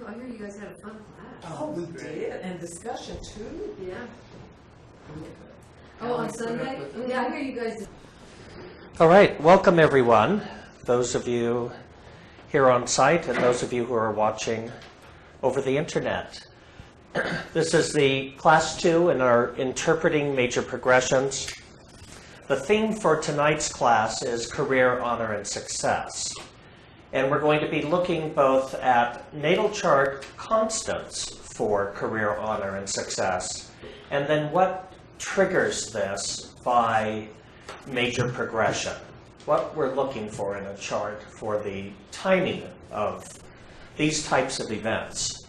I hear you guys had a fun class. Oh, we did, and discussion too. Yeah. Oh, on Sunday? Yeah, I hear you guys did. All right, welcome everyone, those of you here on site and those of you who are watching over the internet. This is the class 2 in our Interpreting Major Progressions. The theme for tonight's class is Career, Honor, and Success. And we're going to be looking both at natal chart constants for career, honor, and success, and then what triggers this by major progression. What we're looking for in a chart for the timing of these types of events.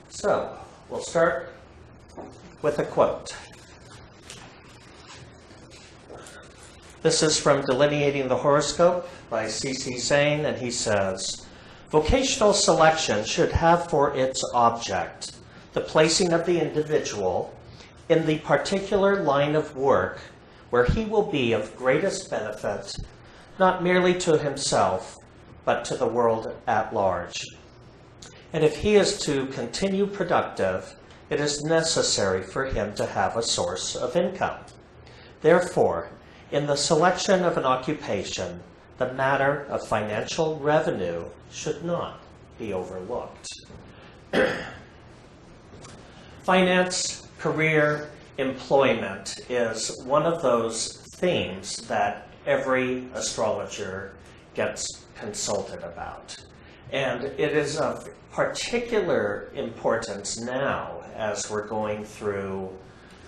So, we'll start with a quote. This is from Delineating the Horoscope by C.C. Zane, and he says, vocational selection should have for its object the placing of the individual in the particular line of work where he will be of greatest benefit, not merely to himself, but to the world at large. And if he is to continue productive, it is necessary for him to have a source of income. Therefore, in the selection of an occupation, the matter of financial revenue should not be overlooked. Finance, career, employment is one of those themes that every astrologer gets consulted about. And it is of particular importance now as we're going through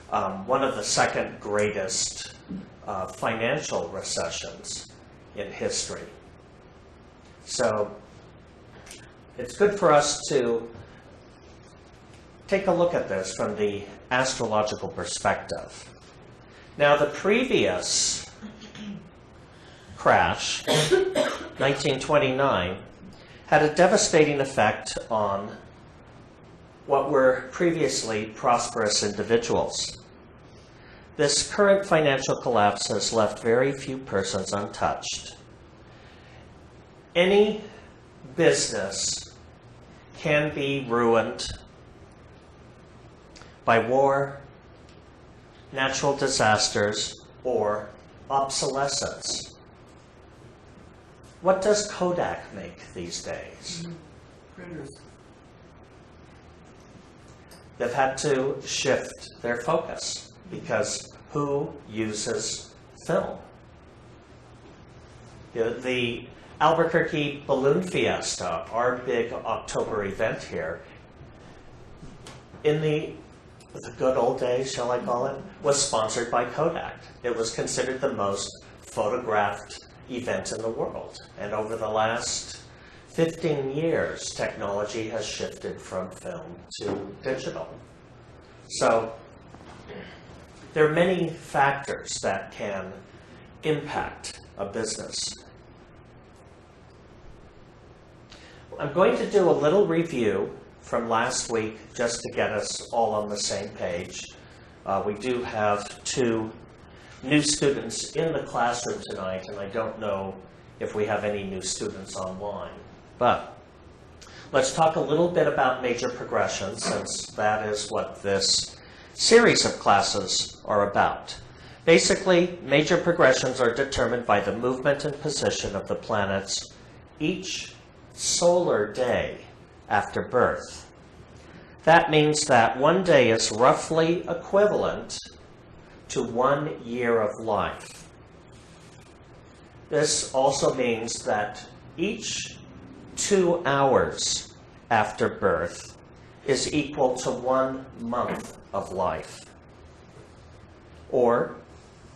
one of the second greatest financial recessions in history. So it's good for us to take a look at this from the astrological perspective. Now, the previous crash, 1929, had a devastating effect on what were previously prosperous individuals. This current financial collapse has left very few persons untouched. Any business can be ruined by war, natural disasters, or obsolescence. What does Kodak make these days? Printers. They've had to shift their focus because who uses film? The Albuquerque Balloon Fiesta, our big October event here, in the good old days, shall I call it, was sponsored by Kodak. It was considered the most photographed event in the world. And over the last 15 years, technology has shifted from film to digital. So there are many factors that can impact a business. I'm going to do a little review from last week just to get us all on the same page. We do have 2 new students in the classroom tonight, and I don't know if we have any new students online. But let's talk a little bit about major progression, since that is what this series of classes are about. Basically, major progressions are determined by the movement and position of the planets each solar day after birth. That means that one day is roughly equivalent to 1 year of life. This also means that each 2 hours after birth is equal to 1 month of life, or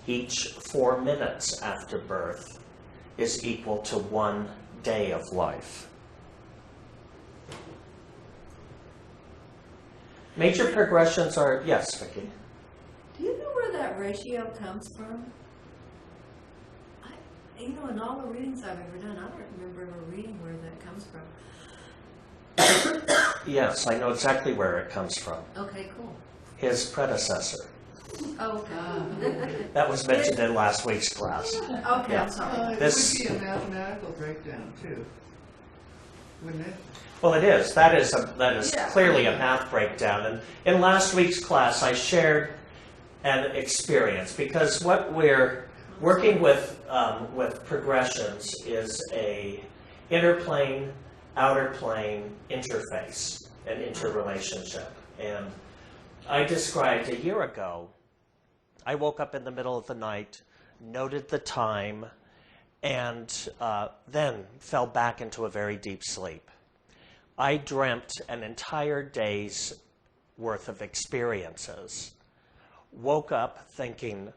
each 4 minutes after birth is equal to 1 day of life. Major progressions are, yes, Vicki? Do you know where that ratio comes from? In all the readings I've ever done, I don't remember ever reading where that comes from. Yes, I know exactly where it comes from. Okay, cool. His predecessor. Okay. That was mentioned in last week's class. Okay, Yeah. I'm sorry. It This- would be a mathematical breakdown, too. wouldn't it? Well, it is. That is Yeah. clearly a math breakdown. And in last week's class, I shared an experience because what we're working with progressions is a inner plane, outer plane interface, an interrelationship. And I described a year ago, I woke up in the middle of the night, noted the time, and then fell back into a very deep sleep. I dreamt an entire day's worth of experiences. Woke up thinking,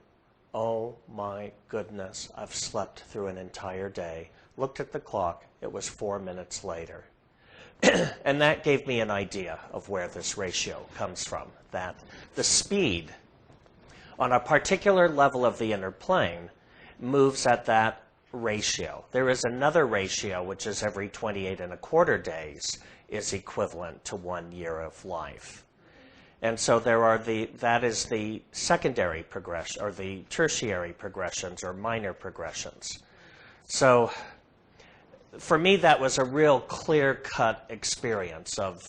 oh my goodness, I've slept through an entire day. Looked at the clock, it was 4 minutes later. And that gave me an idea of where this ratio comes from, that the speed on a particular level of the inner plane moves at that ratio. There is another ratio, which is every 28¼ days is equivalent to 1 year of life. And so that is the secondary progression, or the tertiary progressions, or minor progressions. So for me, that was a real clear-cut experience of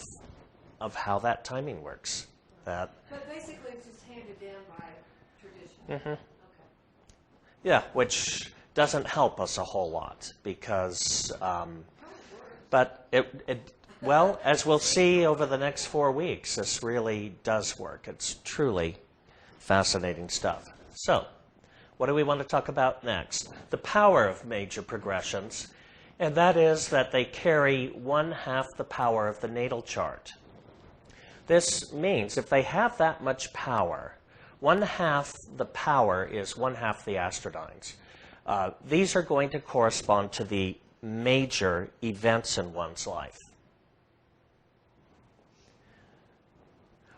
how that timing works. But basically, it's just handed down by tradition. Mm-hmm. Okay. Yeah, which doesn't help us a whole lot because, but well, as we'll see over the next 4 weeks, this really does work. It's truly fascinating stuff. So, what do we want to talk about next? The power of major progressions, and that is that they carry 1/2 the power of the natal chart. This means if they have that much power, 1/2 the power is 1/2 the astrodynes. These are going to correspond to the major events in one's life.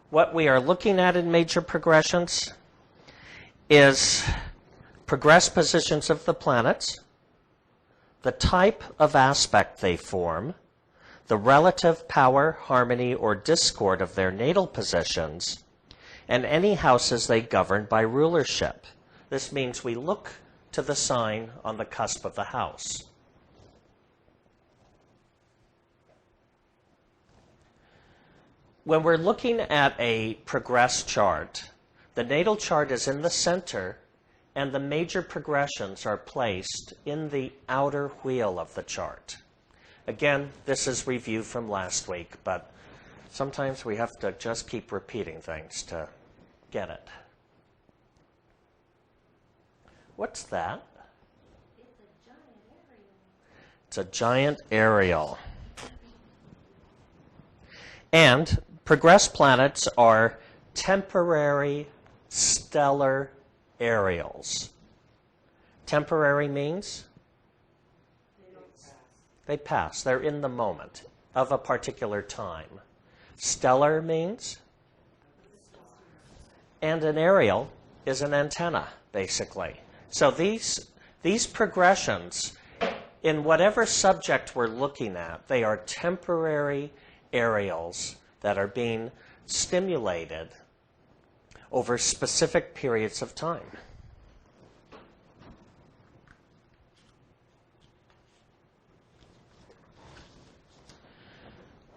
What we are looking at in major progressions is progressed positions of the planets, the type of aspect they form, the relative power, harmony, or discord of their natal positions, and any houses they govern by rulership. This means we look to the sign on the cusp of the house. When we're looking at a progressed chart, the natal chart is in the center, and the major progressions are placed in the outer wheel of the chart. Again, this is review from last week, but sometimes we have to just keep repeating things to get it. What's that? It's a giant aerial. And progressed planets are temporary stellar aerials. Temporary means? They pass. They're in the moment of a particular time. Stellar means? And an aerial is an antenna, basically. So these progressions, in whatever subject we're looking at, they are temporary aerials that are being stimulated over specific periods of time.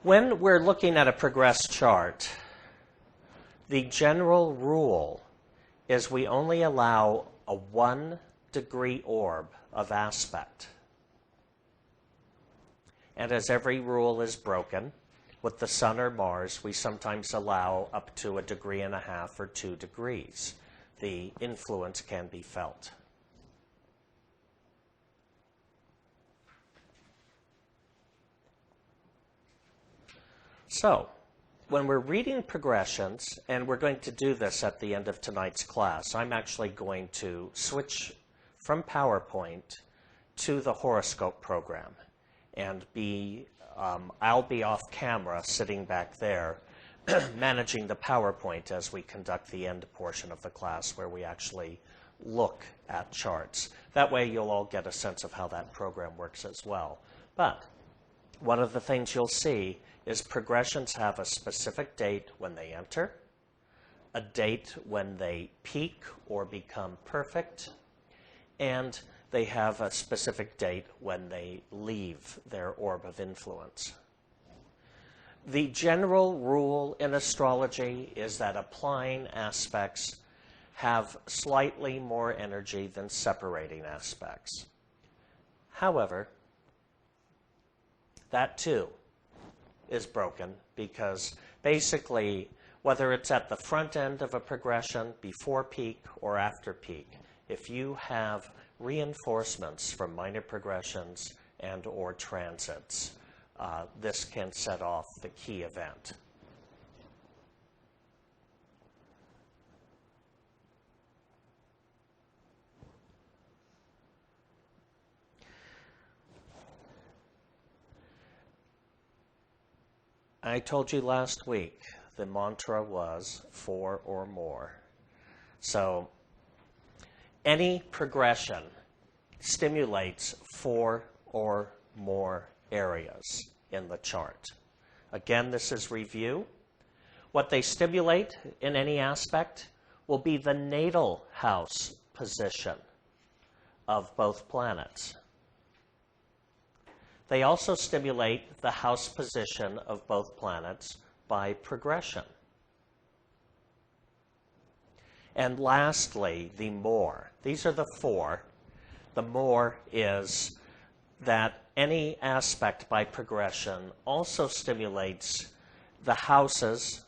When we're looking at a progressed chart, the general rule is we only allow a 1-degree orb of aspect. And as every rule is broken, with the Sun or Mars, we sometimes allow up to 1.5 degrees or 2 degrees. The influence can be felt. So, when we're reading progressions, and we're going to do this at the end of tonight's class, I'm actually going to switch from PowerPoint to the horoscope program and I'll be off camera sitting back there managing the PowerPoint as we conduct the end portion of the class where we actually look at charts. That way you'll all get a sense of how that program works as well. But one of the things you'll see is progressions have a specific date when they enter, a date when they peak or become perfect, and they have a specific date when they leave their orb of influence. The general rule in astrology is that applying aspects have slightly more energy than separating aspects. However, that too is broken because basically, whether it's at the front end of a progression, before peak or after peak, if you have reinforcements from minor progressions and or transits, this can set off the key event. I told you last week the mantra was 4 or more. So any progression stimulates 4 or more areas in the chart. Again, this is review. What they stimulate in any aspect will be the natal house position of both planets. They also stimulate the house position of both planets by progression. And lastly, the more. These are the 4. The more is that any aspect by progression also stimulates the houses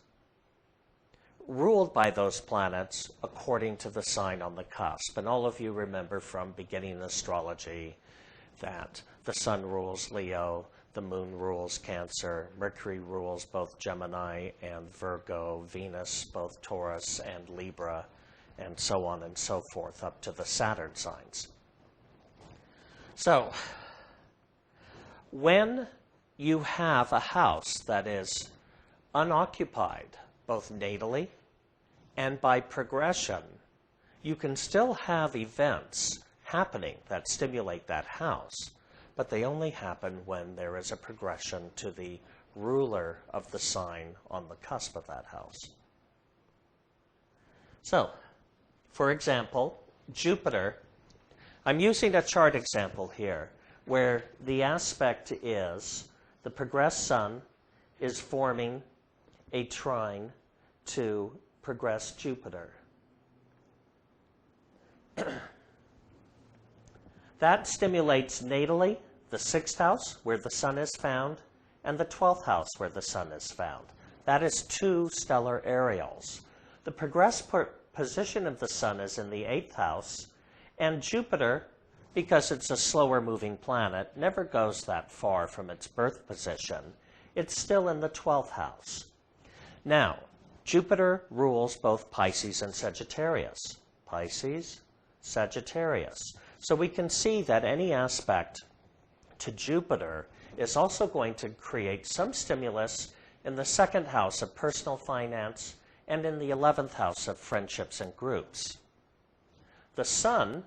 ruled by those planets according to the sign on the cusp. And all of you remember from beginning astrology that the sun rules Leo, the moon rules Cancer, Mercury rules both Gemini and Virgo, Venus both Taurus and Libra, and so on and so forth up to the Saturn signs. So, when you have a house that is unoccupied, both natally and by progression, you can still have events happening that stimulate that house, but they only happen when there is a progression to the ruler of the sign on the cusp of that house. So, for example, Jupiter, I'm using a chart example here where the aspect is the progressed sun is forming a trine to progressed Jupiter. That stimulates natally the 6th house, where the sun is found, and the 12th house, where the sun is found. That is 2 stellar areals. The progressed position of the sun is in the 8th house, and Jupiter, because it's a slower moving planet, never goes that far from its birth position. It's still in the 12th house. Now, Jupiter rules both Pisces and Sagittarius. Pisces, Sagittarius. So we can see that any aspect to Jupiter is also going to create some stimulus in the 2nd house of personal finance and in the 11th house of friendships and groups. The sun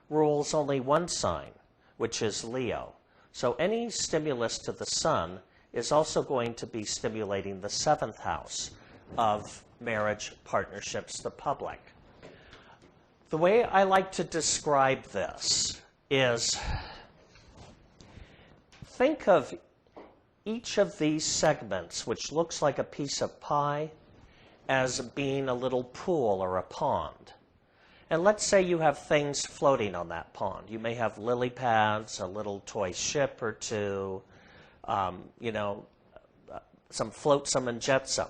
rules only one sign, which is Leo. So any stimulus to the sun is also going to be stimulating the 7th house of marriage, partnerships, the public. The way I like to describe this is, think of each of these segments, which looks like a piece of pie, as being a little pool or a pond. And let's say you have things floating on that pond. You may have lily pads, a little toy ship or two, some flotsam and jetsam.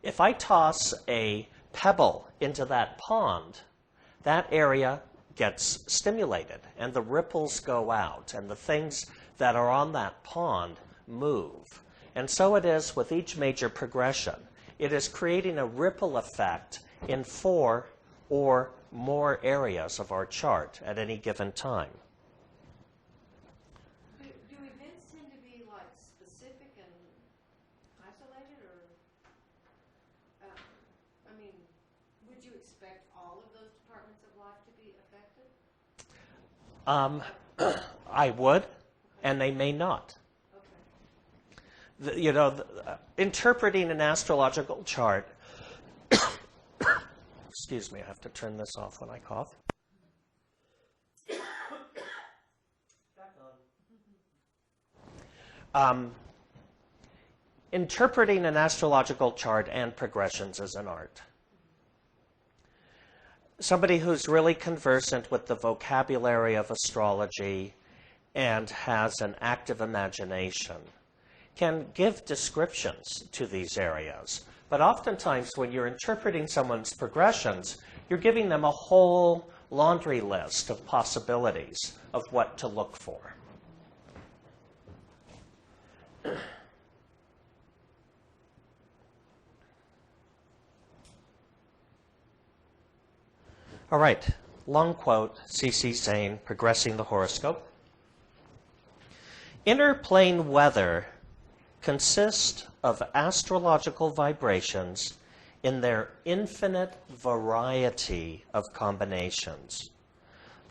If I toss a pebble into that pond, that area gets stimulated and the ripples go out and the things that are on that pond move. And so it is with each major progression. It is creating a ripple effect in 4 or more areas of our chart at any given time. Do events tend to be like specific and isolated, or would you expect all of those departments of life to be affected? I would, and they may not. Okay. Interpreting an astrological chart, excuse me, I have to turn this off when I cough. Interpreting an astrological chart and progressions is an art. Somebody who's really conversant with the vocabulary of astrology and has an active imagination can give descriptions to these areas. But oftentimes when you're interpreting someone's progressions, you're giving them a whole laundry list of possibilities of what to look for. All right, long quote, C.C. saying, Progressing the Horoscope. Inner plane weather consists of astrological vibrations in their infinite variety of combinations.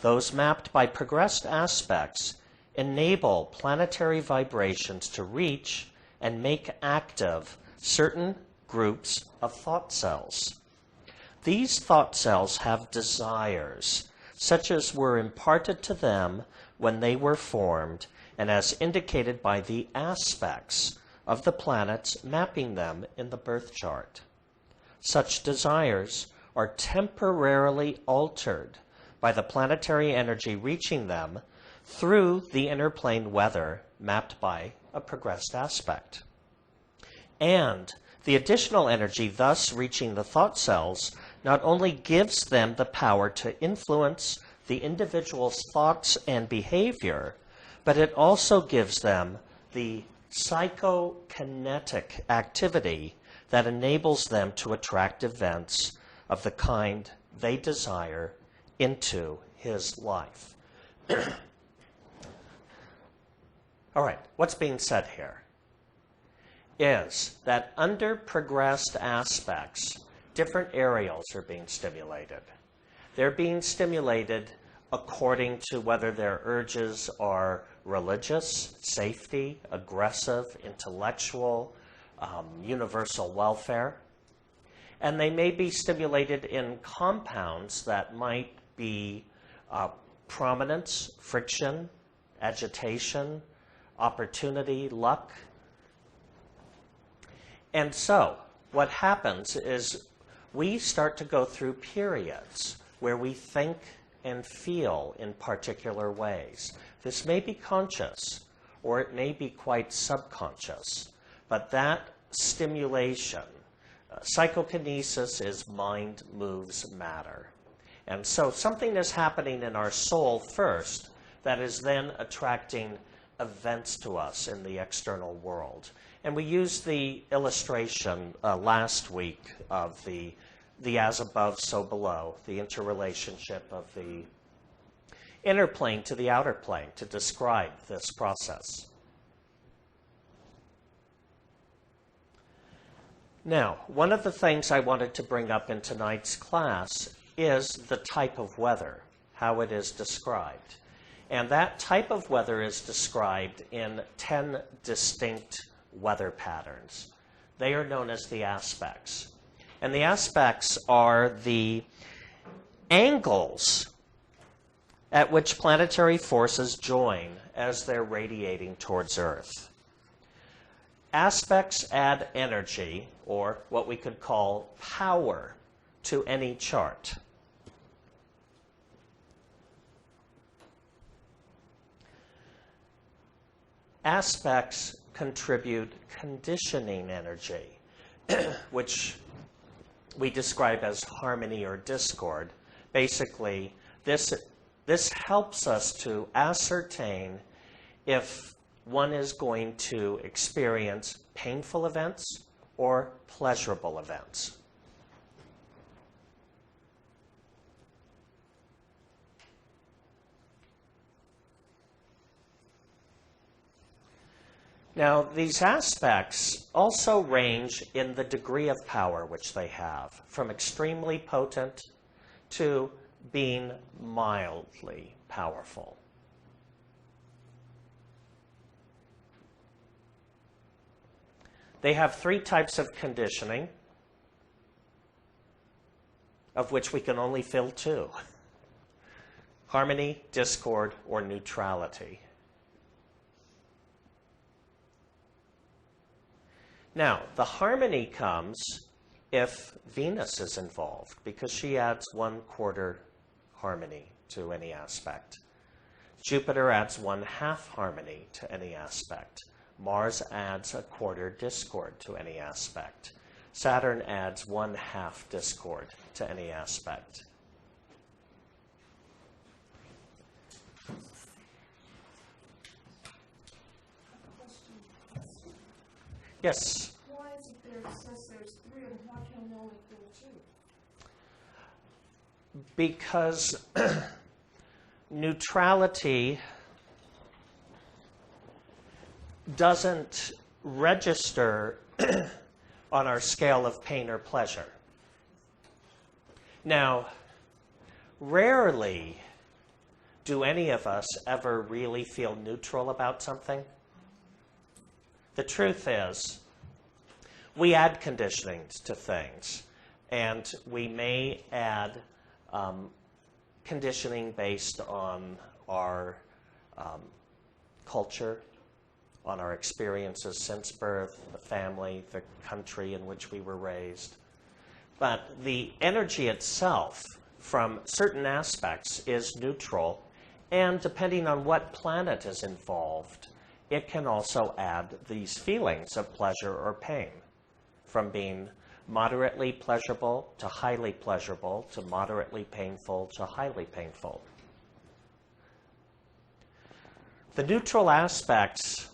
Those mapped by progressed aspects enable planetary vibrations to reach and make active certain groups of thought cells. These thought cells have desires, such as were imparted to them when they were formed, and as indicated by the aspects of the planets mapping them in the birth chart. Such desires are temporarily altered by the planetary energy reaching them through the inner plane weather mapped by a progressed aspect. And the additional energy thus reaching the thought cells not only gives them the power to influence the individual's thoughts and behavior, but it also gives them the psychokinetic activity that enables them to attract events of the kind they desire into his life. All right, what's being said here is that under progressed aspects, different areas are being stimulated. They're being stimulated according to whether their urges are religious, safety, aggressive, intellectual, universal welfare. And they may be stimulated in compounds that might be prominence, friction, agitation, opportunity, luck. And so what happens is we start to go through periods where we think and feel in particular ways. This may be conscious, or it may be quite subconscious, but that stimulation, psychokinesis is mind moves matter. And so something is happening in our soul first that is then attracting events to us in the external world. And we used the illustration last week of the as above, so below, the interrelationship of the inner plane to the outer plane to describe this process. Now, one of the things I wanted to bring up in tonight's class is the type of weather, how it is described. And that type of weather is described in 10 distinct weather patterns. They are known as the aspects. And the aspects are the angles at which planetary forces join as they're radiating towards Earth. Aspects add energy, or what we could call power, to any chart. Aspects contribute conditioning energy, which we describe as harmony or discord. Basically, this helps us to ascertain if one is going to experience painful events or pleasurable events. Now, these aspects also range in the degree of power which they have, from extremely potent to being mildly powerful. They have 3 types of conditioning, of which we can only fill 2. Harmony, discord, or neutrality. Now, the harmony comes if Venus is involved, because she adds 1/4 harmony to any aspect. Jupiter adds 1/2 harmony to any aspect. Mars adds 1/4 discord to any aspect. Saturn adds 1/2 discord to any aspect. Yes? Why is it there, it says there's 3, and why can we only fill 2? Because neutrality doesn't register on our scale of pain or pleasure. Now, rarely do any of us ever really feel neutral about something. The truth is, we add conditionings to things, and we may add conditioning based on our culture, on our experiences since birth, the family, the country in which we were raised. But the energy itself from certain aspects is neutral, and depending on what planet is involved, it can also add these feelings of pleasure or pain, from being moderately pleasurable to highly pleasurable to moderately painful to highly painful. The neutral aspects,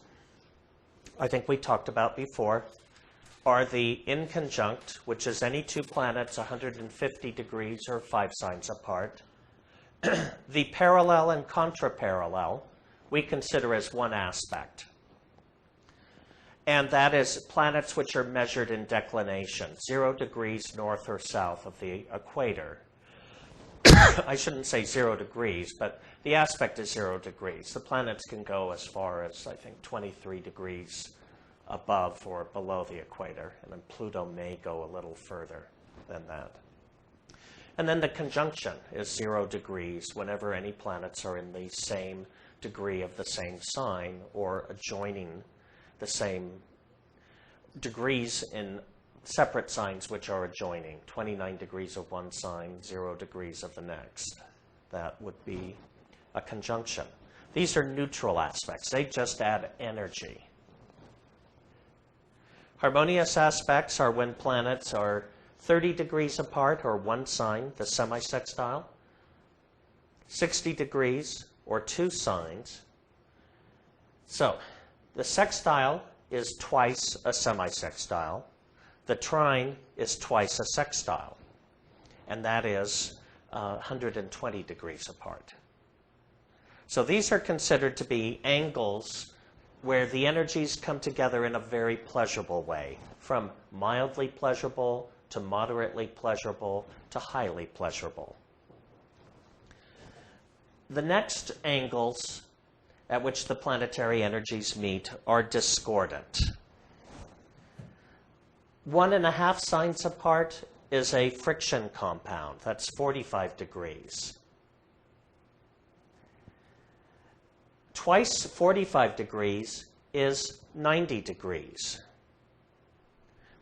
I think we talked about before, are the inconjunct, which is any 2 planets 150 degrees or 5 signs apart. The parallel and contraparallel we consider as one aspect. And that is planets which are measured in declination, 0 degrees north or south of the equator. I shouldn't say 0 degrees, but the aspect is 0 degrees. The planets can go as far as, I think, 23 degrees above or below the equator, and then Pluto may go a little further than that. And then the conjunction is 0 degrees whenever any planets are in the same degree of the same sign or adjoining the same degrees in separate signs which are adjoining. 29 degrees of one sign, 0 degrees of the next. That would be a conjunction. These are neutral aspects. They just add energy. Harmonious aspects are when planets are 30 degrees apart or one sign, the semisextile, 60 degrees or 2 signs. So the sextile is twice a semisextile. The trine is twice a sextile, and that is 120 degrees apart. So these are considered to be angles where the energies come together in a very pleasurable way, from mildly pleasurable to moderately pleasurable to highly pleasurable. The next angles at which the planetary energies meet are discordant. 1.5 signs apart is a friction compound. That's 45 degrees. Twice 45 degrees is 90 degrees,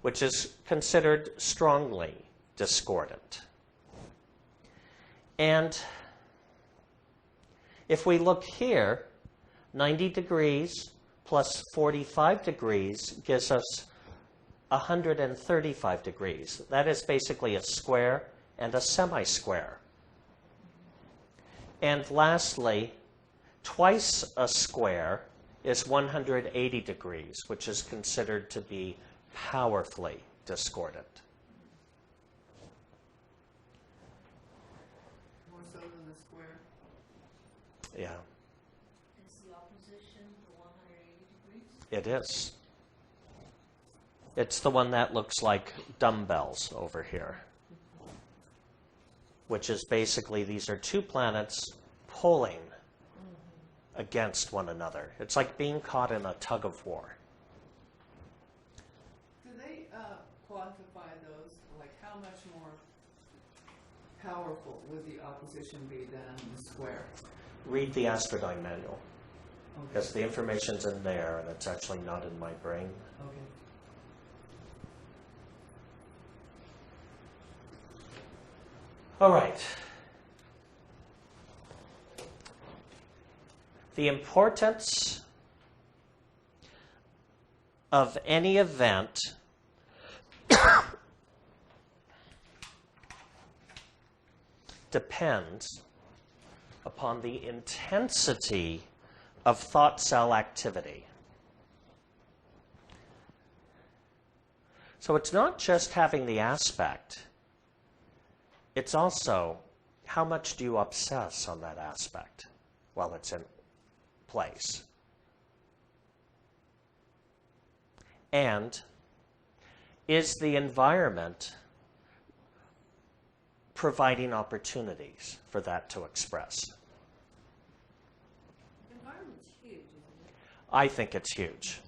which is considered strongly discordant. And if we look here, 90 degrees plus 45 degrees gives us 135 degrees. That is basically a square and a semi-square. And lastly, twice a square is 180 degrees, which is considered to be powerfully discordant. More so than the square. Yeah, Is the opposition the 180 degrees? it is. It's the one that looks like dumbbells over here, which is basically these are 2 planets pulling against one another. It's like being caught in a tug of war. Do they quantify those? Like, how much more powerful would the opposition be than the square? Read the Astrodyne manual, Okay. because the information's in there and it's actually not in my brain. Okay. All right. The importance of any event depends upon the intensity of thought cell activity. So it's not just having the aspect, it's also how much do you obsess on that aspect while it's in place. And is the environment providing opportunities for that to express? The environment's huge, isn't it? I think it's huge.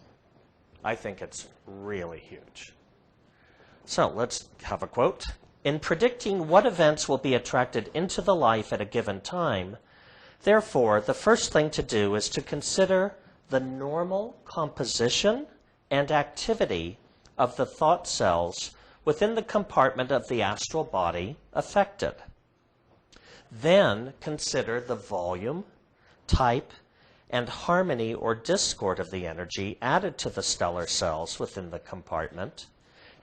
I think it's really huge. So let's have a quote. In predicting what events will be attracted into the life at a given time, therefore, the first thing to do is to consider the normal composition and activity of the thought cells within the compartment of the astral body affected. Then consider the volume, type, and harmony or discord of the energy added to the stellar cells within the compartment,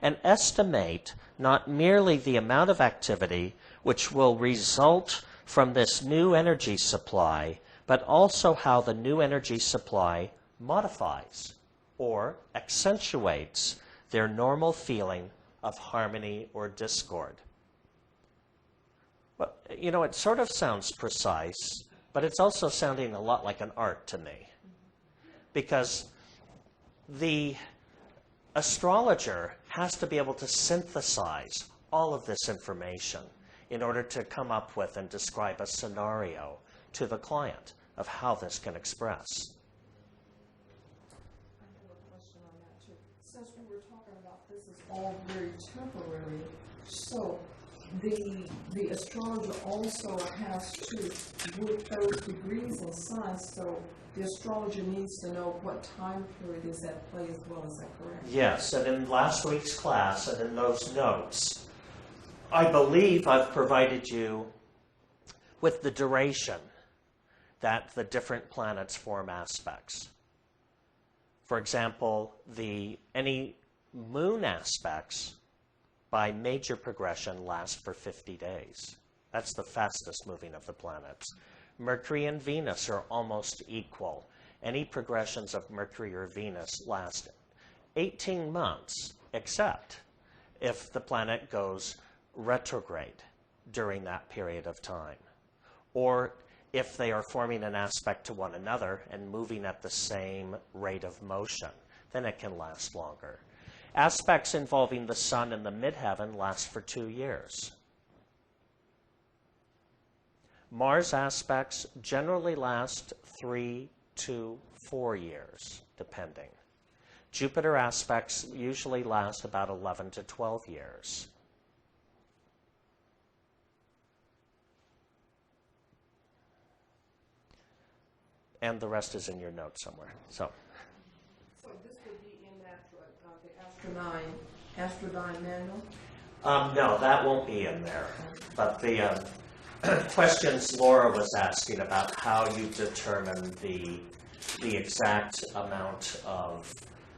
and estimate not merely the amount of activity which will result from this new energy supply, but also how the new energy supply modifies or accentuates their normal feeling of harmony or discord. Well, you know, it sort of sounds precise, but it's also sounding a lot like an art to me. Because the astrologer has to be able to synthesize all of this information in order to come up with and describe a scenario to the client of how this can express. I have a question on that too. Since we were talking about this is all very temporary, so the astrologer also has to, with those degrees and signs, so the astrologer needs to know what time period is at play as well, is that correct? Yes, and in last week's class and in those notes, I believe I've provided you with the duration that the different planets form aspects. For example, any moon aspects by major progression last for 50 days. That's the fastest moving of the planets. Mercury and Venus are almost equal. Any progressions of Mercury or Venus last 18 months, except if the planet goes retrograde during that period of time, or if they are forming an aspect to one another and moving at the same rate of motion, then it can last longer. Aspects involving the sun and the midheaven last for 2 years. Mars aspects generally last 3 to 4 years, depending. Jupiter aspects usually last about 11 to 12 years. And the rest is in your notes somewhere. So this would be in the Astrodyne manual? No, that won't be in there. But the questions Laura was asking about how you determine the exact amount of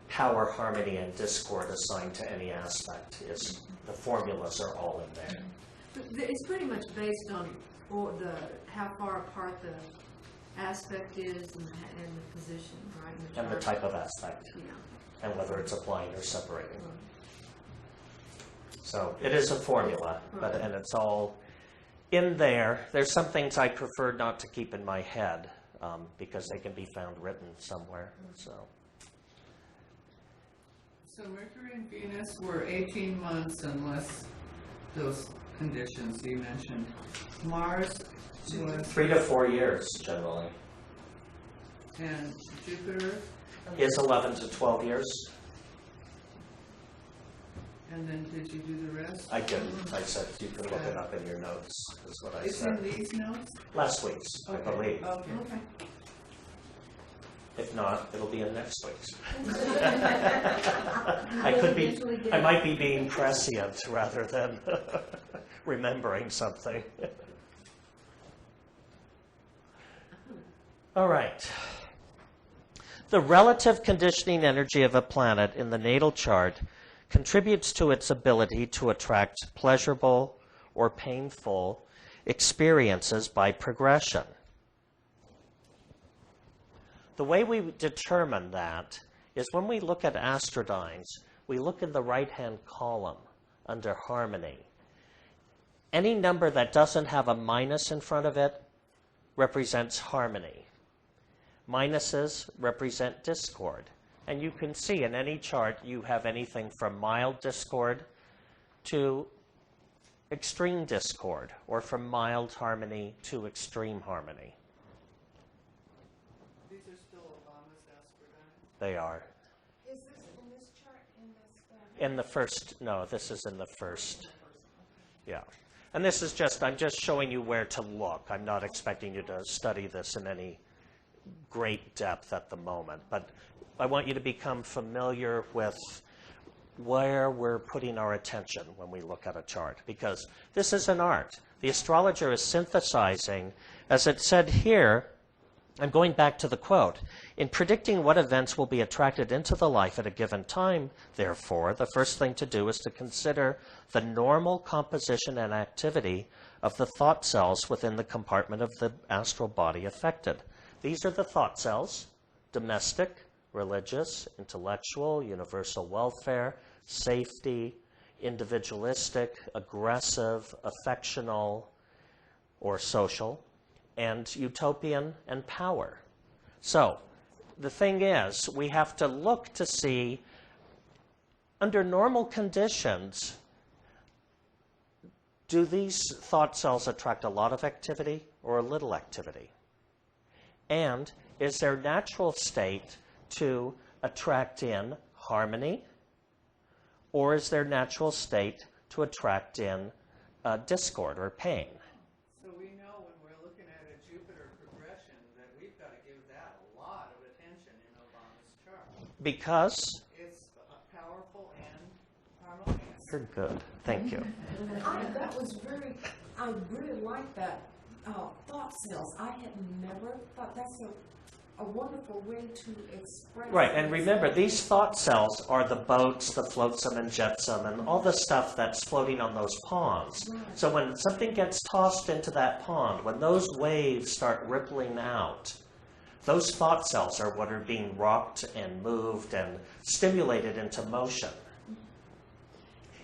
power, harmony, and discord assigned to any aspect is the formulas are all in there. But it's pretty much based on how far apart the aspect is and the position, right? in And the chart. type of aspect, Yeah. and whether it's applying or separating. So it is a formula, and it's all in there. There's some things I prefer not to keep in my head because they can be found written somewhere. So Mercury and Venus were 18 months unless those conditions you mentioned. Mars was, 3 to 4 years generally. and Jupiter, Is 11 to 12 years? and then did you do the rest? I didn't. I said you can look it up in your notes, is what I It's said. in these notes? Last week's, I believe. Okay. If not, it'll be in next week's. I might be being prescient rather than remembering something. All right. The relative conditioning energy of a planet in the natal chart contributes to its ability to attract pleasurable or painful experiences by progression. The way we determine that is when we look at astrodynes, we look in the right-hand column under harmony. Any number that doesn't have a minus in front of it represents harmony. Minuses represent discord. And you can see in any chart you have anything from mild discord to extreme discord, or from mild harmony to extreme harmony. These are still Obama's astrodynes? They are. Is this in this chart, in this? In the first, no, this is in the first. Yeah. And this is just, I'm just showing you where to look. I'm not expecting you to study this in any great depth at the moment, but I want you to become familiar with where we're putting our attention when we look at a chart, because this is an art. The astrologer is synthesizing, as it said here, I'm going back to the quote, in predicting what events will be attracted into the life at a given time, therefore, the first thing to do is to consider the normal composition and activity of the thought cells within the compartment of the astral body affected. These are the thought cells: domestic, religious, intellectual, universal welfare, safety, individualistic, aggressive, affectional, or social, and utopian, and power. So the thing is, we have to look to see, under normal conditions, do these thought cells attract a lot of activity or a little activity? And is their natural state to attract in harmony, or is their natural state to attract in discord or pain? So we know when we're looking at a Jupiter progression that we've got to give that a lot of attention in Obama's chart. Because? It's powerful and harmonious. You're good. Thank you. That was I really like that thought cells. I had never thought that's a wonderful way to express. Right, and remember, these thought cells are the boats, the flotsam and jetsam, and all the stuff that's floating on those ponds. Right. So when something gets tossed into that pond, when those waves start rippling out, those thought cells are what are being rocked and moved and stimulated into motion.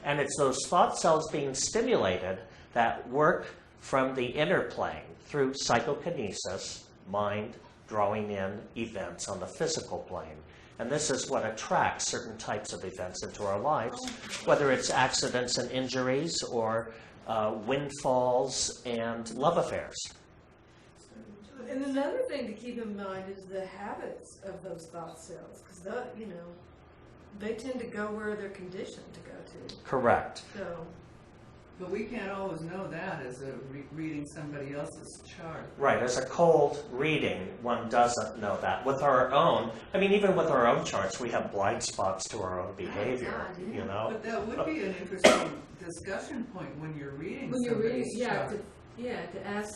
And it's those thought cells being stimulated that work from the inner plane through psychokinesis, mind drawing in events on the physical plane. And this is what attracts certain types of events into our lives, whether it's accidents and injuries or windfalls and love affairs. And another thing to keep in mind is the habits of those thought cells, because they tend to go where they're conditioned to go to. Correct. So, But we can't always know that as reading somebody else's chart. Right, as a cold reading, one doesn't know that. With our own, I mean, even with our own charts, we have blind spots to our own behavior, you know? But that would be an interesting discussion point when you're reading somebody's chart. to ask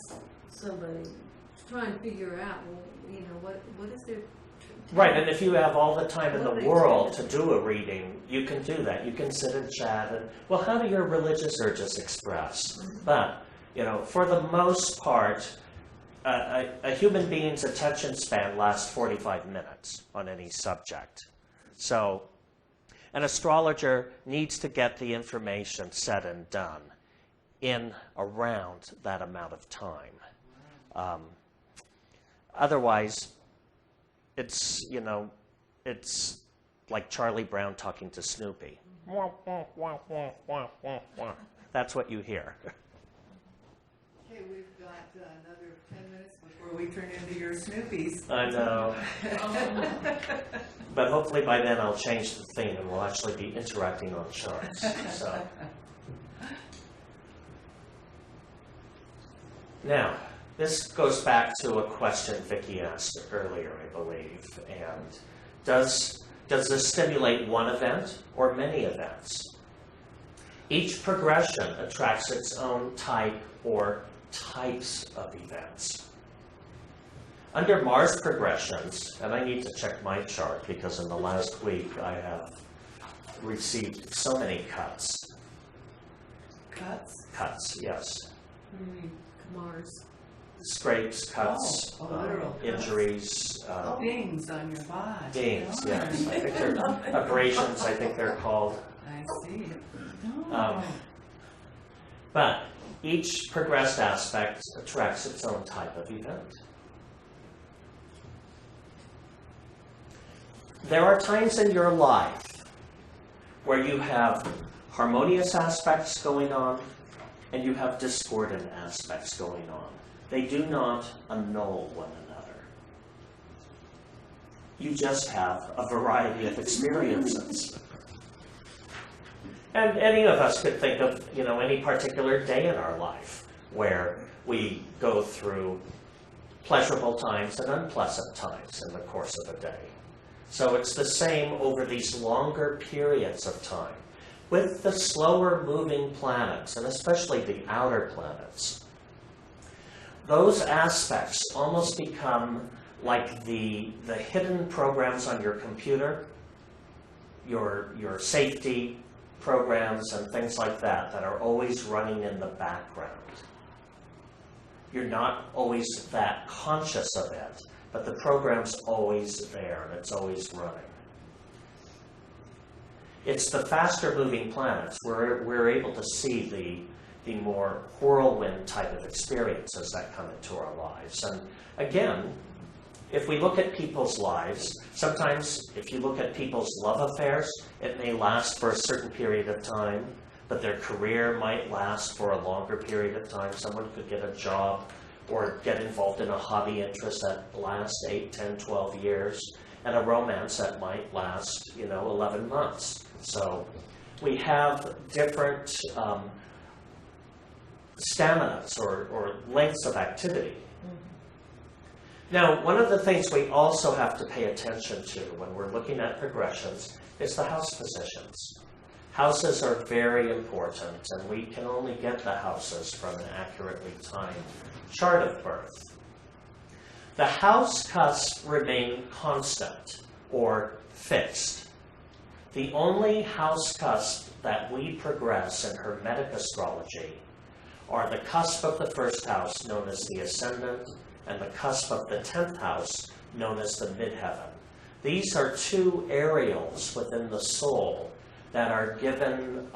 somebody, to try and figure out, well, what is their... Right, and if you have all the time in What the they world tend to do a reading, you can do that. You can sit and chat and, well, how do your religious urges express? But, for the most part, a human being's attention span lasts 45 minutes on any subject. So an astrologer needs to get the information said and done in around that amount of time. Otherwise, it's like Charlie Brown talking to Snoopy. That's what you hear. Okay, we've got another 10 minutes before we turn into your Snoopies. I know. But hopefully by then I'll change the theme and we'll actually be interacting on charts. So. Now, this goes back to a question Vicki asked earlier, I believe. And does this stimulate one event or many events? Each progression attracts its own type or types of events. Under Mars progressions, and I need to check my chart because in the last week I have received so many cuts. Cuts? Cuts, yes. What do you mean? Mars. Scrapes, cuts, literal cuts. Injuries, Dings on your body. dings, Oh, yes. I think they're abrasions, I think they're called. I see. But each progressed aspect attracts its own type of event. There are times in your life where you have harmonious aspects going on and you have discordant aspects going on. They do not annul one another. You just have a variety of experiences. And any of us could think of, any particular day in our life where we go through pleasurable times and unpleasant times in the course of a day. So it's the same over these longer periods of time. With the slower moving planets, and especially the outer planets, those aspects almost become like the hidden programs on your computer, your safety programs and things like that are always running in the background. You're not always that conscious of it, but the program's always there and it's always running. It's the faster moving planets where we're able to see the more whirlwind type of experiences that come into our lives. And again, if we look at people's lives, sometimes if you look at people's love affairs, it may last for a certain period of time, but their career might last for a longer period of time. Someone could get a job or get involved in a hobby interest that lasts 8, 10, 12 years, and a romance that might last, 11 months. So we have different staminas or lengths of activity. Now, one of the things we also have to pay attention to when we're looking at progressions is the house positions. Houses are very important, and we can only get the houses from an accurately timed chart of birth. The house cusps remain constant or fixed. The only house cusp that we progress in Hermetic astrology are the cusp of the first house, known as the ascendant, and the cusp of the 10th house, known as the midheaven. These are two areals within the soul that are given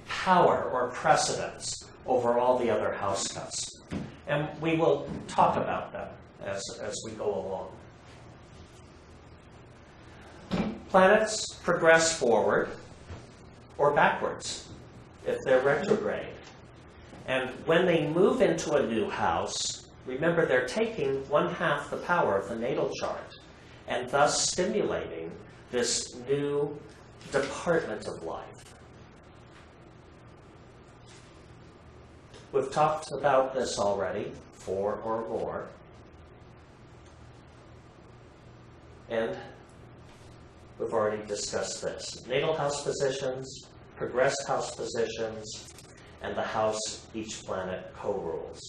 power or precedence over all the other house cusps. And we will talk about them as we go along. Planets progress forward or backwards if they're retrograde. And when they move into a new house, remember they're taking 1/2 the power of the natal chart and thus stimulating this new department of life. We've talked about this already, 4 or more. And we've already discussed this. Natal house positions, progressed house positions, and the house each planet co-rules.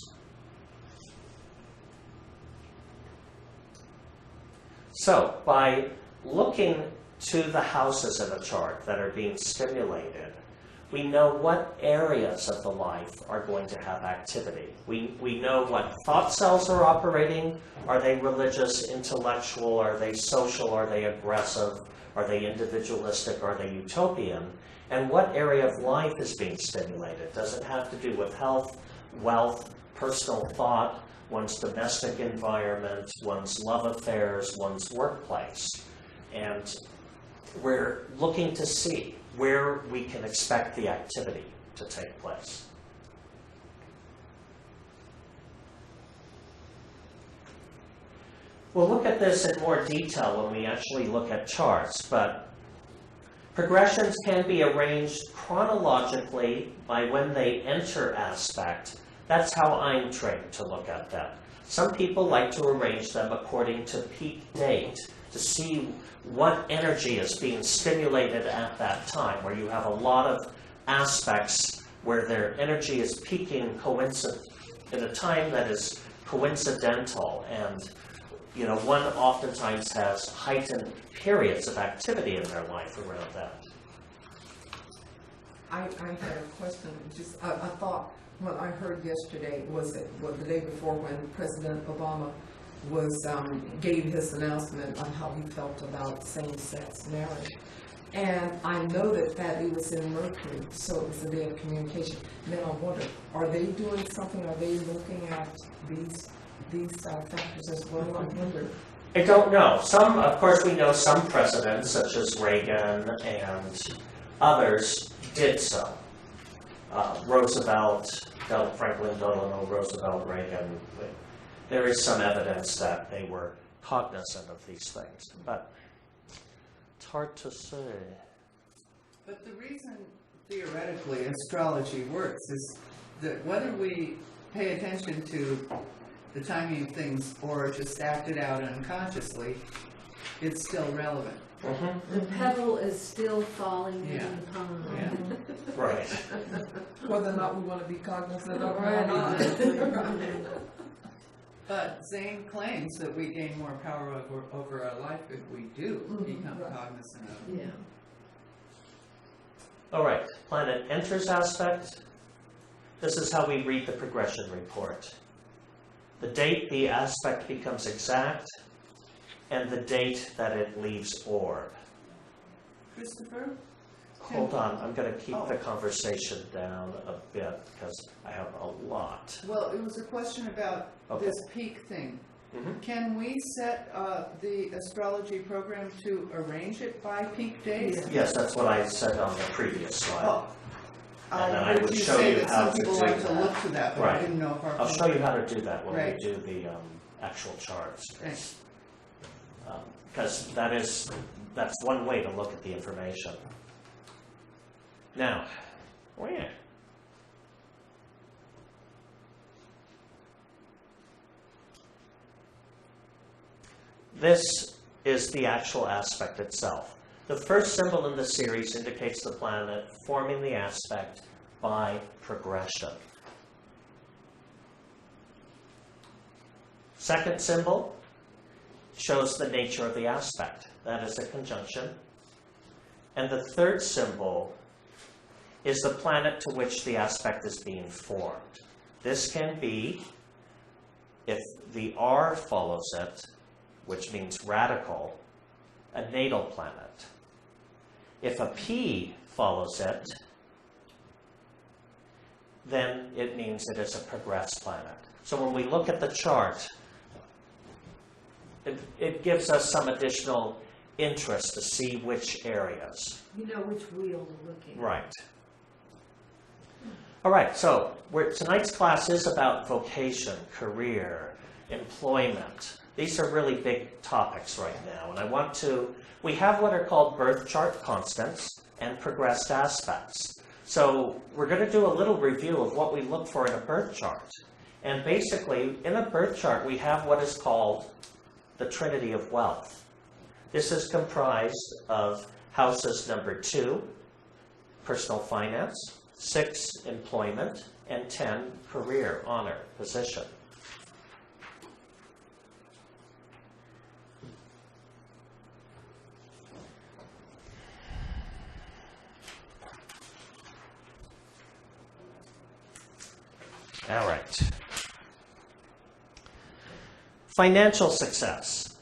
So, by looking to the houses in a chart that are being stimulated, we know what areas of the life are going to have activity. We know what thought cells are operating. Are they religious, intellectual? Are they social? Are they aggressive? Are they individualistic? Are they utopian? And what area of life is being stimulated? Does it have to do with health, wealth, personal thought, one's domestic environment, one's love affairs, one's workplace? And we're looking to see where we can expect the activity to take place. We'll look at this in more detail when we actually look at charts, but progressions can be arranged chronologically by when they enter aspect. That's how I'm trained to look at them. Some people like to arrange them according to peak date, to to see what energy is being stimulated at that time, where you have a lot of aspects where their energy is peaking in a time that is coincidental, and one oftentimes has heightened periods of activity in their life around that. I had a question. I thought what I heard yesterday was the day before when President Obama gave his announcement on how he felt about same-sex marriage. And I know that it was in Mercury, so it was a day of communication. Then I wonder, are they doing something? Are they looking at these factors as well? I wonder. I don't know. Of course, we know some presidents, such as Reagan and others, did so. Roosevelt, Franklin Delano Roosevelt, Reagan. There is some evidence that they were cognizant of these things, but it's hard to say. But the reason, theoretically, astrology works is that whether we pay attention to the timing of things or just act it out unconsciously, it's still relevant. Mm-hmm. The pebble is still falling Yeah. in the pond. Yeah. Right. Whether or not we want to be cognizant of it or Right, not. exactly. But Zane claims that we gain more power over our life if we do become Right. cognizant of it. Yeah. All right. Planet enters aspect. This is how we read the progression report. The date the aspect becomes exact, and the date that it leaves orb. Christopher? Hold on, I'm going to keep the conversation down a bit because I have a lot. Well, it was a question about Okay. this peak thing. Mhm. Can we set the astrology program to arrange it by peak days? Yes, that's what I said on the previous slide. Oh, And then I heard would you show say you that how some to people do like to that. look to that, but I Right. didn't know if our. I'll show you how to do that when Right. we do the actual charts. Thanks. Because that's one way to look at the information. Now, where? This is the actual aspect itself. The first symbol in the series indicates the planet forming the aspect by progression. Second symbol shows the nature of the aspect. That is a conjunction. And the third symbol is the planet to which the aspect is being formed. This can be, if the R follows it, which means radical, a natal planet. If a P follows it, then it means it is a progressed planet. So when we look at the chart, it gives us some additional interest to see which areas. You know which wheel we're looking at. Right. All right, so tonight's class is about vocation, career, employment. These are really big topics right now, and we have what are called birth chart constants and progressed aspects. So we're going to do a little review of what we look for in a birth chart. And basically, in a birth chart, we have what is called the Trinity of Wealth. This is comprised of houses number 2, personal finance, 6, employment, and 10, career, honor, position. All right. Financial success.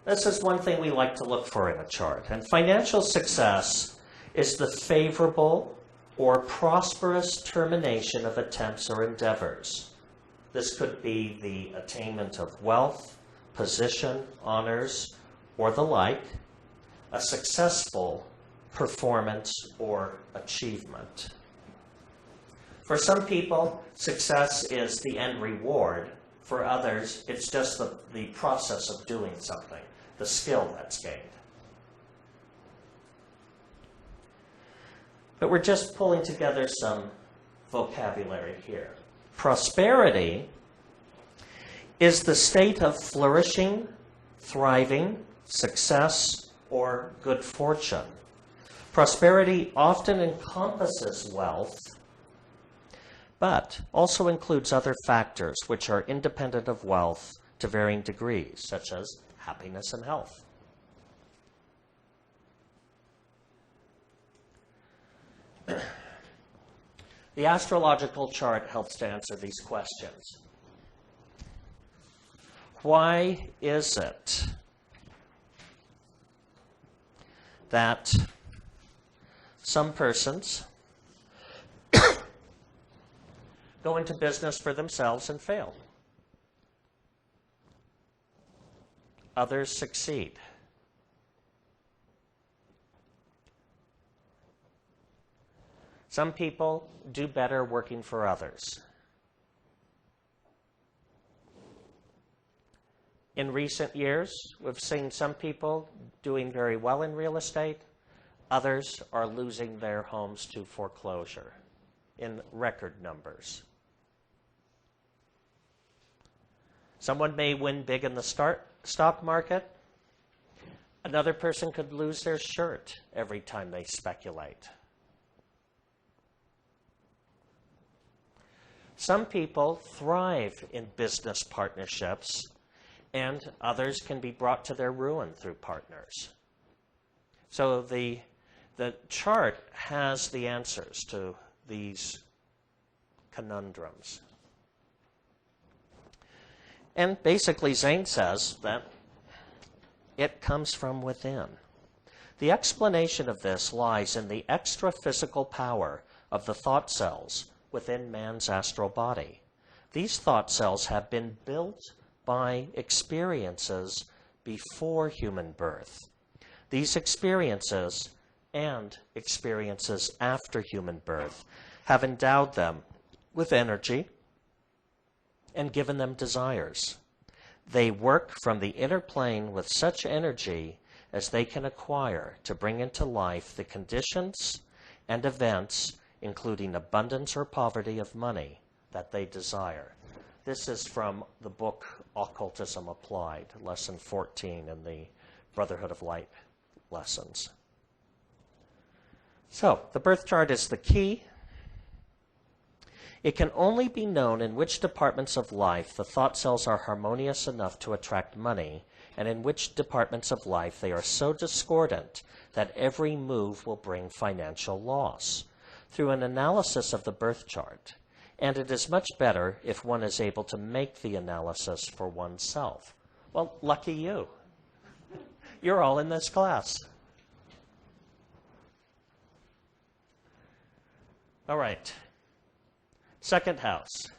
This is one thing we like to look for in a chart. And financial success is the favorable or prosperous termination of attempts or endeavors. This could be the attainment of wealth, position, honors, or the like, a successful performance or achievement. For some people, success is the end reward. For others, it's just the process of doing something, the skill that's gained. But we're just pulling together some vocabulary here. Prosperity is the state of flourishing, thriving, success, or good fortune. Prosperity often encompasses wealth, but also includes other factors which are independent of wealth to varying degrees, such as happiness and health. The astrological chart helps to answer these questions. Why is it that some persons go into business for themselves and fail? Others succeed. Some people do better working for others. In recent years, we've seen some people doing very well in real estate. Others are losing their homes to foreclosure in record numbers. Someone may win big in the stock market. Another person could lose their shirt every time they speculate. Some people thrive in business partnerships, and others can be brought to their ruin through partners. So the chart has the answers to these conundrums. And basically, Zane says that it comes from within. The explanation of this lies in the extra-physical power of the thought cells within man's astral body. These thought cells have been built by experiences before human birth. These experiences and experiences after human birth have endowed them with energy and given them desires. They work from the inner plane with such energy as they can acquire to bring into life the conditions and events, including abundance or poverty of money, that they desire. This is from the book Occultism Applied, Lesson 14 in the Brotherhood of Light lessons. So, the birth chart is the key. It can only be known in which departments of life the thought cells are harmonious enough to attract money, and in which departments of life they are so discordant that every move will bring financial loss, through an analysis of the birth chart. And it is much better if one is able to make the analysis for oneself. Well, lucky you. You're all in this class. All right. Second house.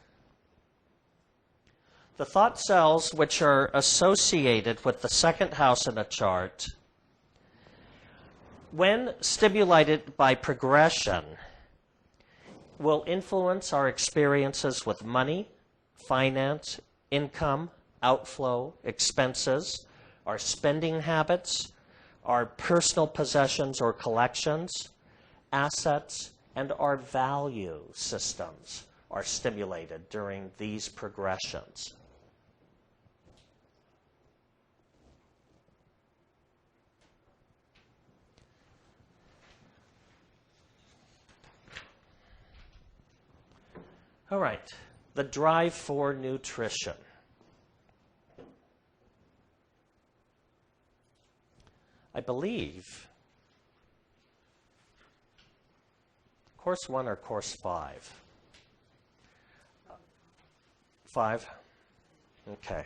The thought cells which are associated with the second house in a chart, when stimulated by progression, will influence our experiences with money, finance, income, outflow, expenses, our spending habits, our personal possessions or collections, assets, and our value systems are stimulated during these progressions. All right, the drive for nutrition. I believe course 1 or course 5? 5? Okay.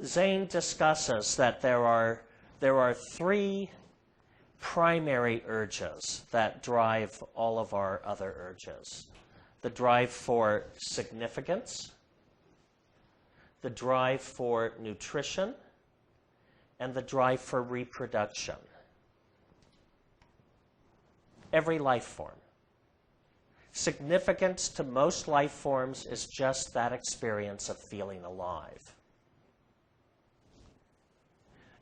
Zane discusses that there are 3 primary urges that drive all of our other urges. The drive for significance, the drive for nutrition, and the drive for reproduction. Every life form. Significance to most life forms is just that experience of feeling alive.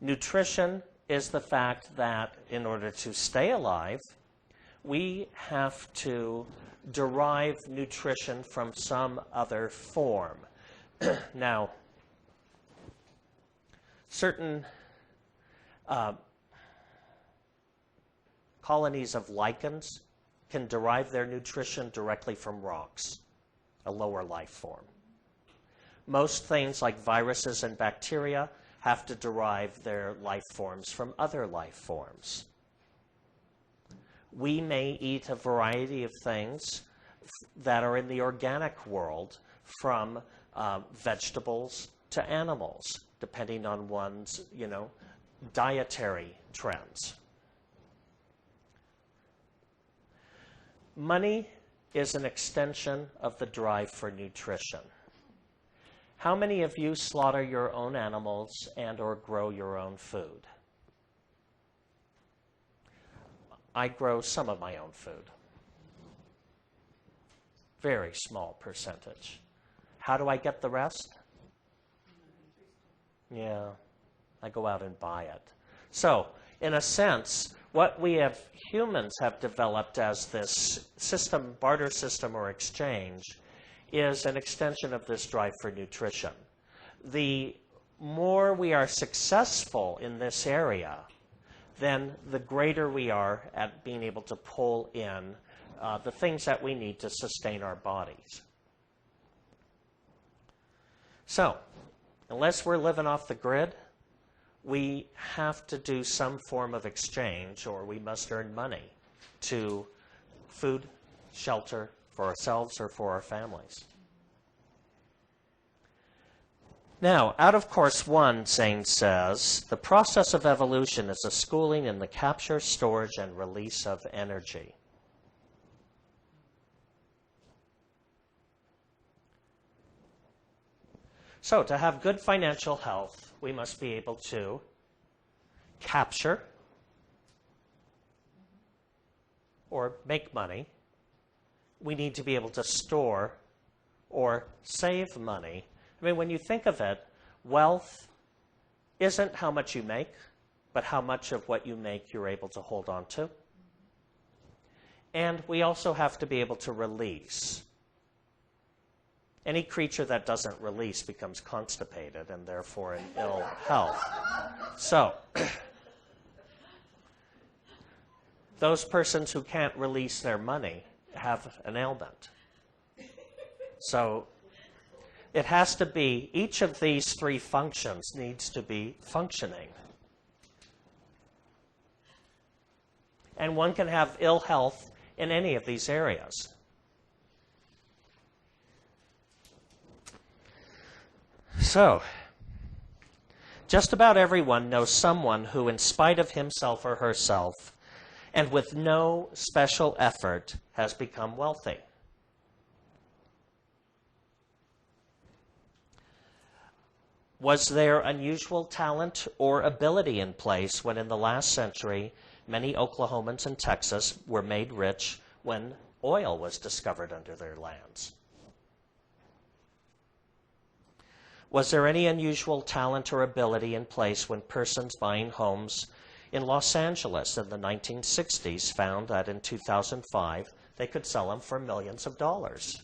Nutrition is the fact that in order to stay alive, we have to derive nutrition from some other form. Now, Certain colonies of lichens can derive their nutrition directly from rocks, a lower life form. Most things like viruses and bacteria have to derive their life forms from other life forms. We may eat a variety of things that are in the organic world, from vegetables to animals, depending on one's, dietary trends. Money is an extension of the drive for nutrition. How many of you slaughter your own animals and or grow your own food? I grow some of my own food. Very small percentage. How do I get the rest? Yeah, I go out and buy it. So, in a sense, what we humans have developed as this system, barter system or exchange, is an extension of this drive for nutrition. The more we are successful in this area, then the greater we are at being able to pull in the things that we need to sustain our bodies. So, unless we're living off the grid, we have to do some form of exchange, or we must earn money to food, shelter for ourselves or for our families. Now, out of course 1, Zane says, the process of evolution is a schooling in the capture, storage, and release of energy. So, to have good financial health, we must be able to capture or make money. We need to be able to store or save money. I mean, when you think of it, wealth isn't how much you make, but how much of what you make you're able to hold on to. And we also have to be able to release. Any creature that doesn't release becomes constipated and therefore in ill health. So, those persons who can't release their money have an ailment. So, it has to be, each of these 3 functions needs to be functioning. And one can have ill health in any of these areas. So, just about everyone knows someone who, in spite of himself or herself, and with no special effort, has become wealthy. Was there unusual talent or ability in place when in the last century many Oklahomans in Texas were made rich when oil was discovered under their lands? Was there any unusual talent or ability in place when persons buying homes in Los Angeles in the 1960s found that in 2005 they could sell them for millions of dollars?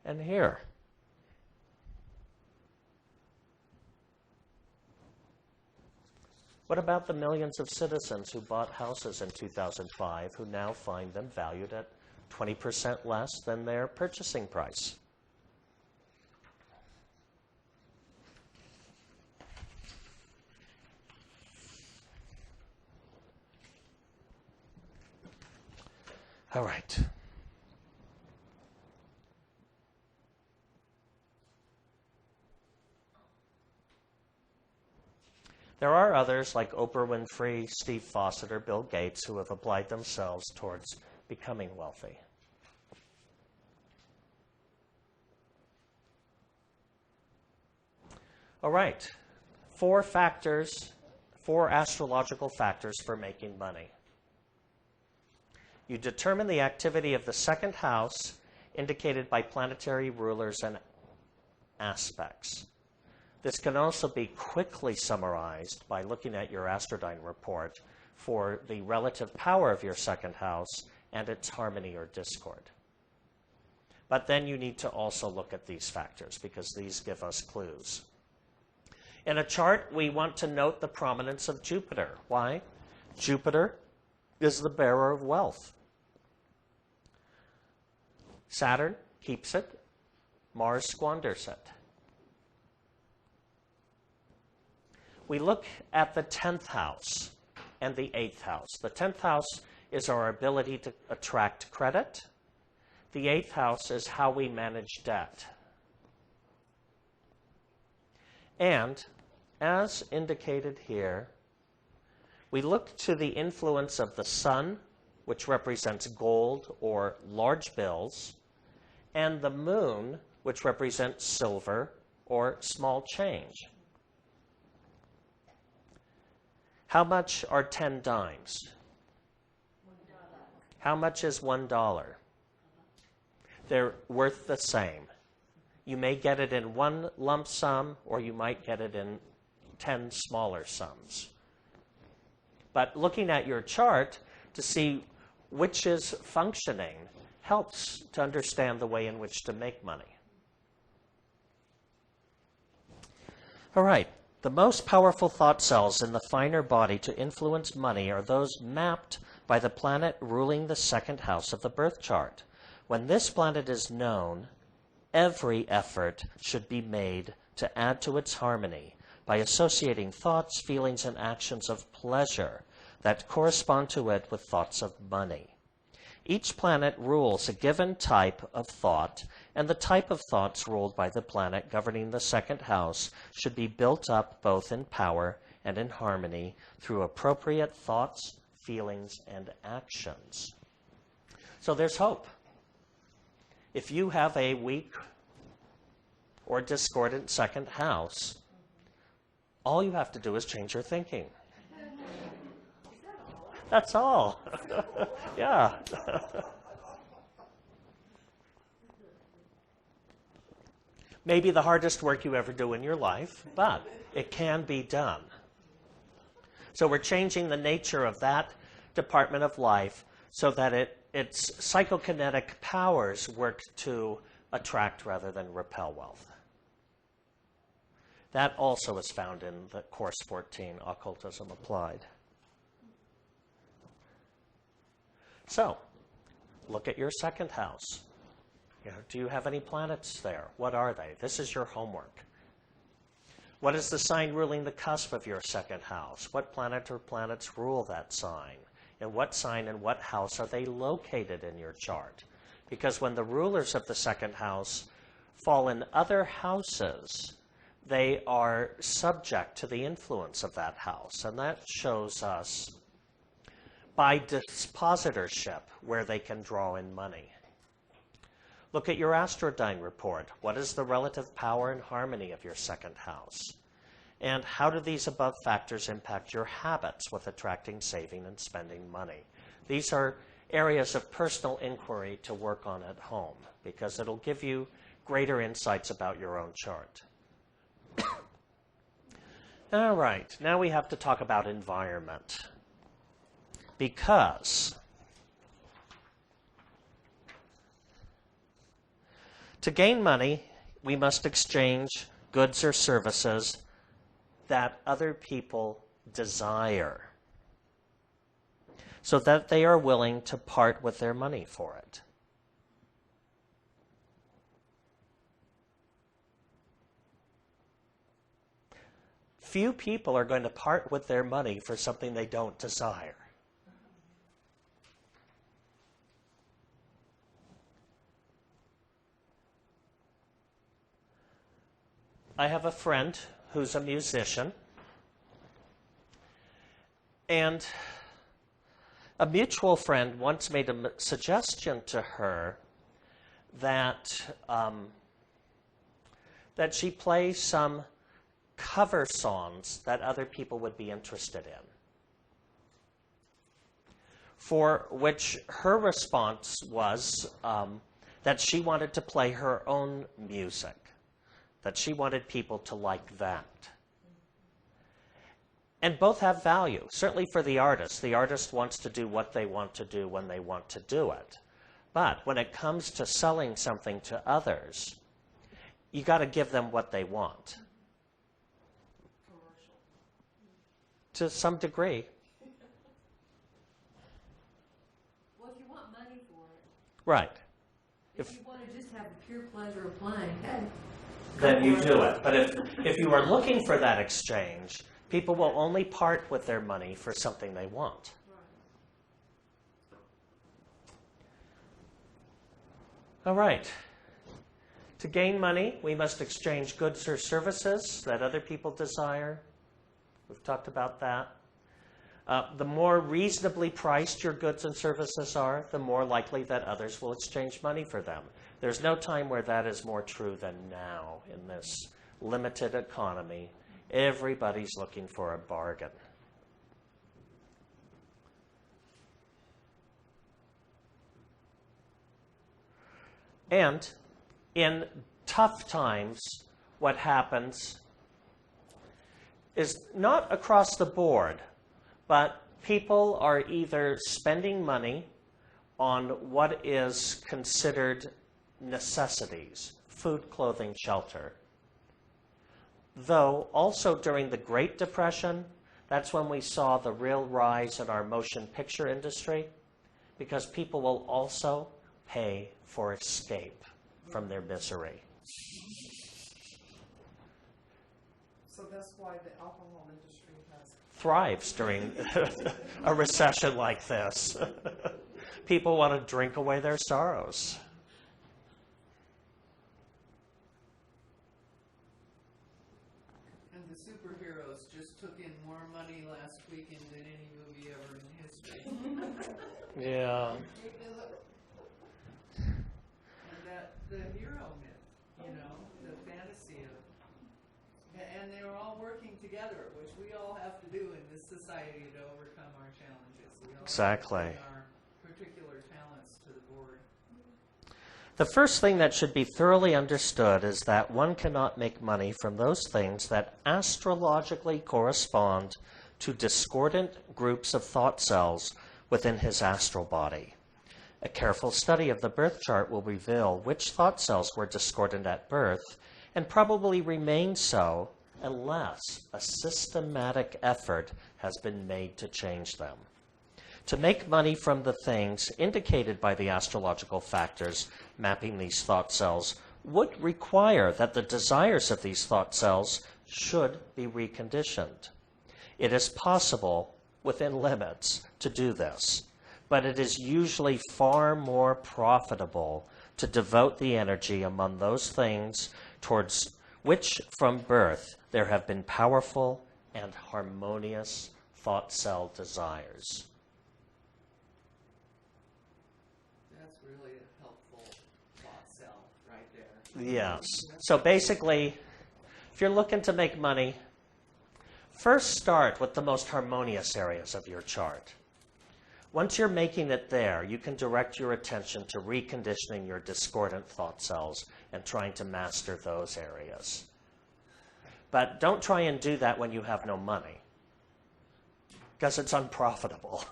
And here, what about the millions of citizens who bought houses in 2005 who now find them valued at 20% less than their purchasing price? All right. There are others like Oprah Winfrey, Steve Fawcett, or Bill Gates who have applied themselves towards becoming wealthy. All right, 4 astrological factors for making money. You determine the activity of the second house indicated by planetary rulers and aspects. This can also be quickly summarized by looking at your Astrodyne report for the relative power of your second house and its harmony or discord. But then you need to also look at these factors because these give us clues. In a chart, we want to note the prominence of Jupiter. Why? Jupiter is the bearer of wealth. Saturn keeps it. Mars squanders it. We look at the 10th house and the 8th house. The 10th house is our ability to attract credit. The 8th house is how we manage debt. And, as indicated here, we look to the influence of the sun, which represents gold or large bills, and the moon, which represents silver or small change. How much are 10 dimes? $1. How much is $1? They're worth the same. You may get it in one lump sum, or you might get it in 10 smaller sums. But looking at your chart to see which is functioning helps to understand the way in which to make money. All right. The most powerful thought cells in the finer body to influence money are those mapped by the planet ruling the second house of the birth chart. When this planet is known, every effort should be made to add to its harmony by associating thoughts, feelings, and actions of pleasure that correspond to it with thoughts of money. Each planet rules a given type of thought, and the type of thoughts ruled by the planet governing the second house should be built up both in power and in harmony through appropriate thoughts, feelings, and actions. So there's hope. If you have a weak or discordant second house, all you have to do is change your thinking. That's all. Yeah. Maybe the hardest work you ever do in your life, but it can be done. So we're changing the nature of that department of life so that its psychokinetic powers work to attract rather than repel wealth. That also is found in the Course 14, Occultism Applied. So, look at your second house. Do you have any planets there? What are they? This is your homework. What is the sign ruling the cusp of your second house? What planet or planets rule that sign? And what sign and what house are they located in your chart? Because when the rulers of the second house fall in other houses, they are subject to the influence of that house. And that shows us by dispositorship where they can draw in money. Look at your Astrodyne report. What is the relative power and harmony of your second house? And how do these above factors impact your habits with attracting, saving, and spending money? These are areas of personal inquiry to work on at home because it'll give you greater insights about your own chart. All right, now we have to talk about environment. Because to gain money, we must exchange goods or services that other people desire so that they are willing to part with their money for it. Few people are going to part with their money for something they don't desire. I have a friend who's a musician, and a mutual friend once made a suggestion to her that that she play some cover songs that other people would be interested in. For which her response was that she wanted to play her own music, that she wanted people to like that. And both have value. Certainly for the artist wants to do what they want to do when they want to do it. But when it comes to selling something to others, you got to give them what they want. Commercial. To some degree. Well, if you want money for it, Right. if you want to just have the pure pleasure of playing, hey. Then you do it. But if you are looking for that exchange, people will only part with their money for something they want. All right. To gain money, we must exchange goods or services that other people desire. We've talked about that. The more reasonably priced your goods and services are, the more likely that others will exchange money for them. There's no time where that is more true than now in this limited economy. Everybody's looking for a bargain. And in tough times, what happens is not across the board, but people are either spending money on what is considered necessities, food, clothing, shelter. Though also during the Great Depression, that's when we saw the real rise in our motion picture industry, because people will also pay for escape from their misery. So that's why the alcohol industry Thrives during a recession like this. People want to drink away their sorrows. And the superheroes just took in more money last weekend than any movie ever in history. Yeah. And that, the hero myth, you know, the fantasy of, and they were all working together, which we all have to do in this society to overcome our challenges. We all Exactly. have to bring our particular talents to the board. The first thing that should be thoroughly understood is that one cannot make money from those things that astrologically correspond to discordant groups of thought cells within his astral body. A careful study of the birth chart will reveal which thought cells were discordant at birth and probably remain so unless a systematic effort has been made to change them. To make money from the things indicated by the astrological factors mapping these thought cells would require that the desires of these thought cells should be reconditioned. It is possible, within limits, to do this, but it is usually far more profitable to devote the energy among those things towards which from birth there have been powerful and harmonious thought cell desires. That's really a helpful thought cell right there. Yes. So basically, if you're looking to make money, first start with the most harmonious areas of your chart. Once you're making it there, you can direct your attention to reconditioning your discordant thought cells and trying to master those areas. But don't try and do that when you have no money, because it's unprofitable.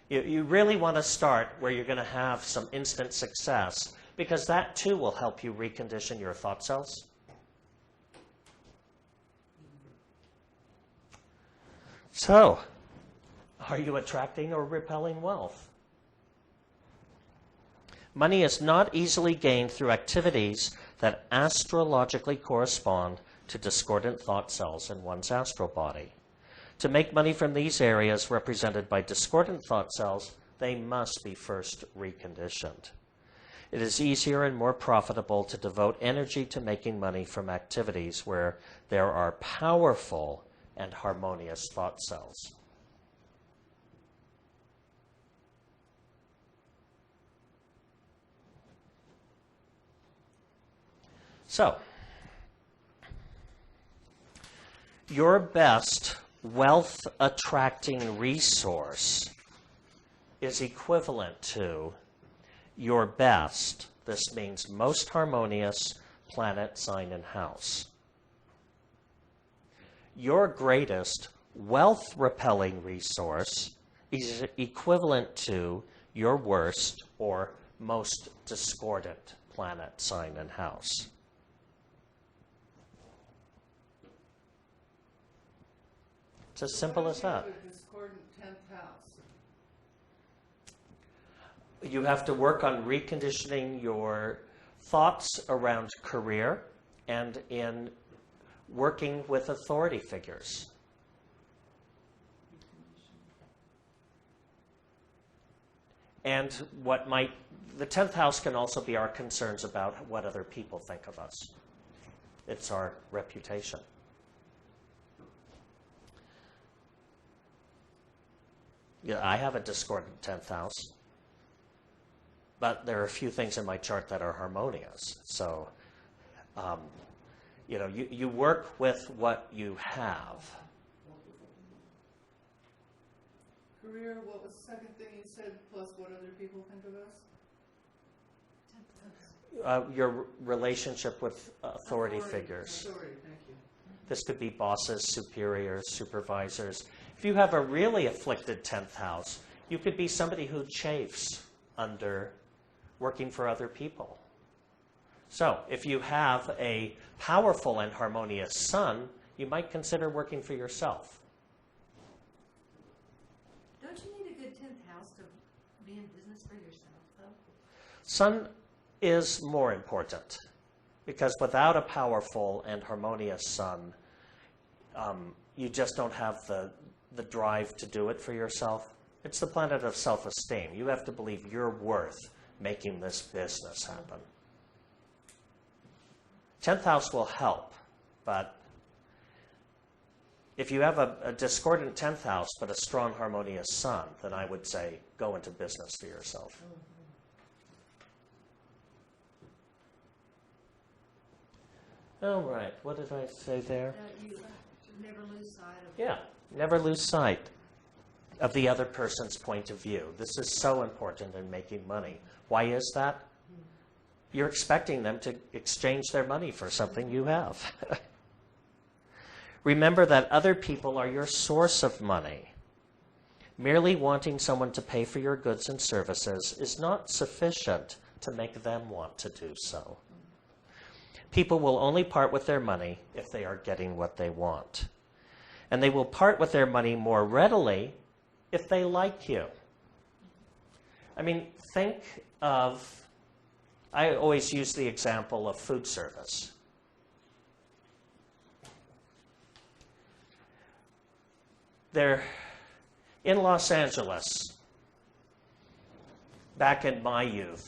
You really want to start where you're going to have some instant success, because that too will help you recondition your thought cells. So, are you attracting or repelling wealth? Money is not easily gained through activities that astrologically correspond to discordant thought cells in one's astral body. To make money from these areas represented by discordant thought cells, they must be first reconditioned. It is easier and more profitable to devote energy to making money from activities where there are powerful and harmonious thought cells. So, your best wealth-attracting resource is equivalent to your best, this means most harmonious, planet, sign, and house. Your greatest wealth-repelling resource is equivalent to your worst or most discordant planet, sign, and house. It's as simple as that. What if you have a discordant 10th house? You have to work on reconditioning your thoughts around career and in working with authority figures. And the 10th house can also be our concerns about what other people think of us. It's our reputation. Yeah, I have a discordant 10th house. But there are a few things in my chart that are harmonious. So, you work with what you have. Career, what was the second thing you said, plus what other people think of us? Your relationship with authority figures. Authority, thank you. This could be bosses, superiors, supervisors. If you have a really afflicted 10th house, you could be somebody who chafes under working for other people. So if you have a powerful and harmonious sun, you might consider working for yourself. Don't you need a good 10th house to be in business for yourself, though? Sun is more important because without a powerful and harmonious sun, you just don't have the drive to do it for yourself. It's the planet of self-esteem. You have to believe you're worth making this business happen. 10th house will help, but if you have a discordant 10th house but a strong harmonious sun, then I would say go into business for yourself. All right, what did I say there? You should never lose sight of. Yeah, never lose sight of the other person's point of view. This is so important in making money. Why is that? You're expecting them to exchange their money for something you have. Remember that other people are your source of money. Merely wanting someone to pay for your goods and services is not sufficient to make them want to do so. People will only part with their money if they are getting what they want. And they will part with their money more readily if they like you. I mean, think of, I always use the example of food service. In Los Angeles, back in my youth,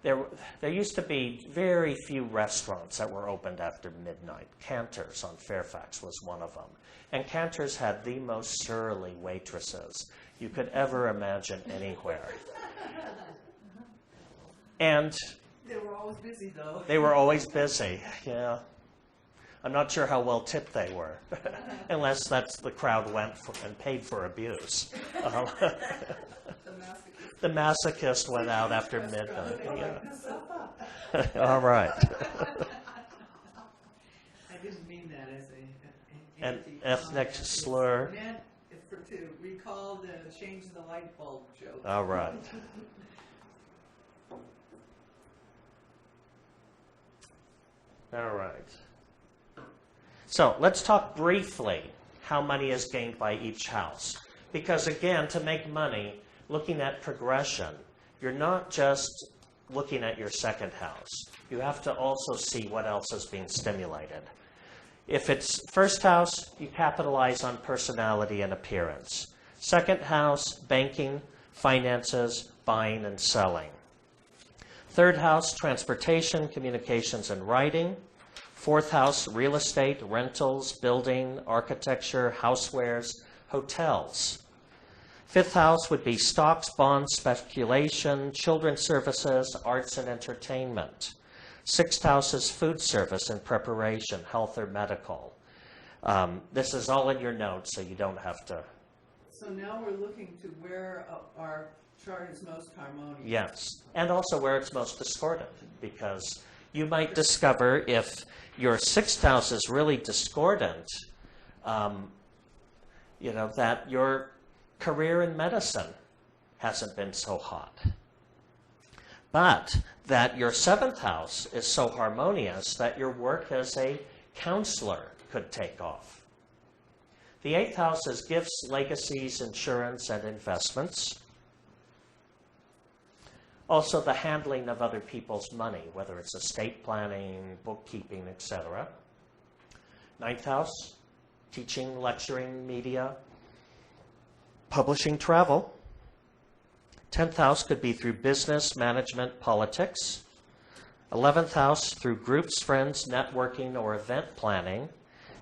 there used to be very few restaurants that were opened after midnight. Cantor's on Fairfax was one of them. And Cantor's had the most surly waitresses you could ever imagine anywhere. And They were always busy, though. they were always busy, yeah. I'm not sure how well tipped they were, unless that's the crowd went for and paid for abuse. The masochist went out after midnight. Yeah. All right. I didn't mean that as An ethnic slur. I meant to recall the change the light bulb joke. All right. All right. So let's talk briefly how money is gained by each house. Because again, to make money, looking at progression, you're not just looking at your second house. You have to also see what else is being stimulated. If it's first house, you capitalize on personality and appearance. Second house, banking, finances, buying and selling. Third house, transportation, communications and writing. Fourth house, real estate, rentals, building, architecture, housewares, hotels. Fifth house would be stocks, bonds, speculation, children's services, arts and entertainment. Sixth house is food service and preparation, health or medical. This is all in your notes, so you don't have to. So now we're looking to where our chart is most harmonious. Yes, and also where it's most discordant, because You might discover if your sixth house is really discordant, that your career in medicine hasn't been so hot. But that your seventh house is so harmonious that your work as a counselor could take off. The eighth house is gifts, legacies, insurance, and investments. Also, the handling of other people's money, whether it's estate planning, bookkeeping, etc. Ninth house, teaching, lecturing, media, publishing, travel. 10th house could be through business, management, politics. 11th house through groups, friends, networking, or event planning.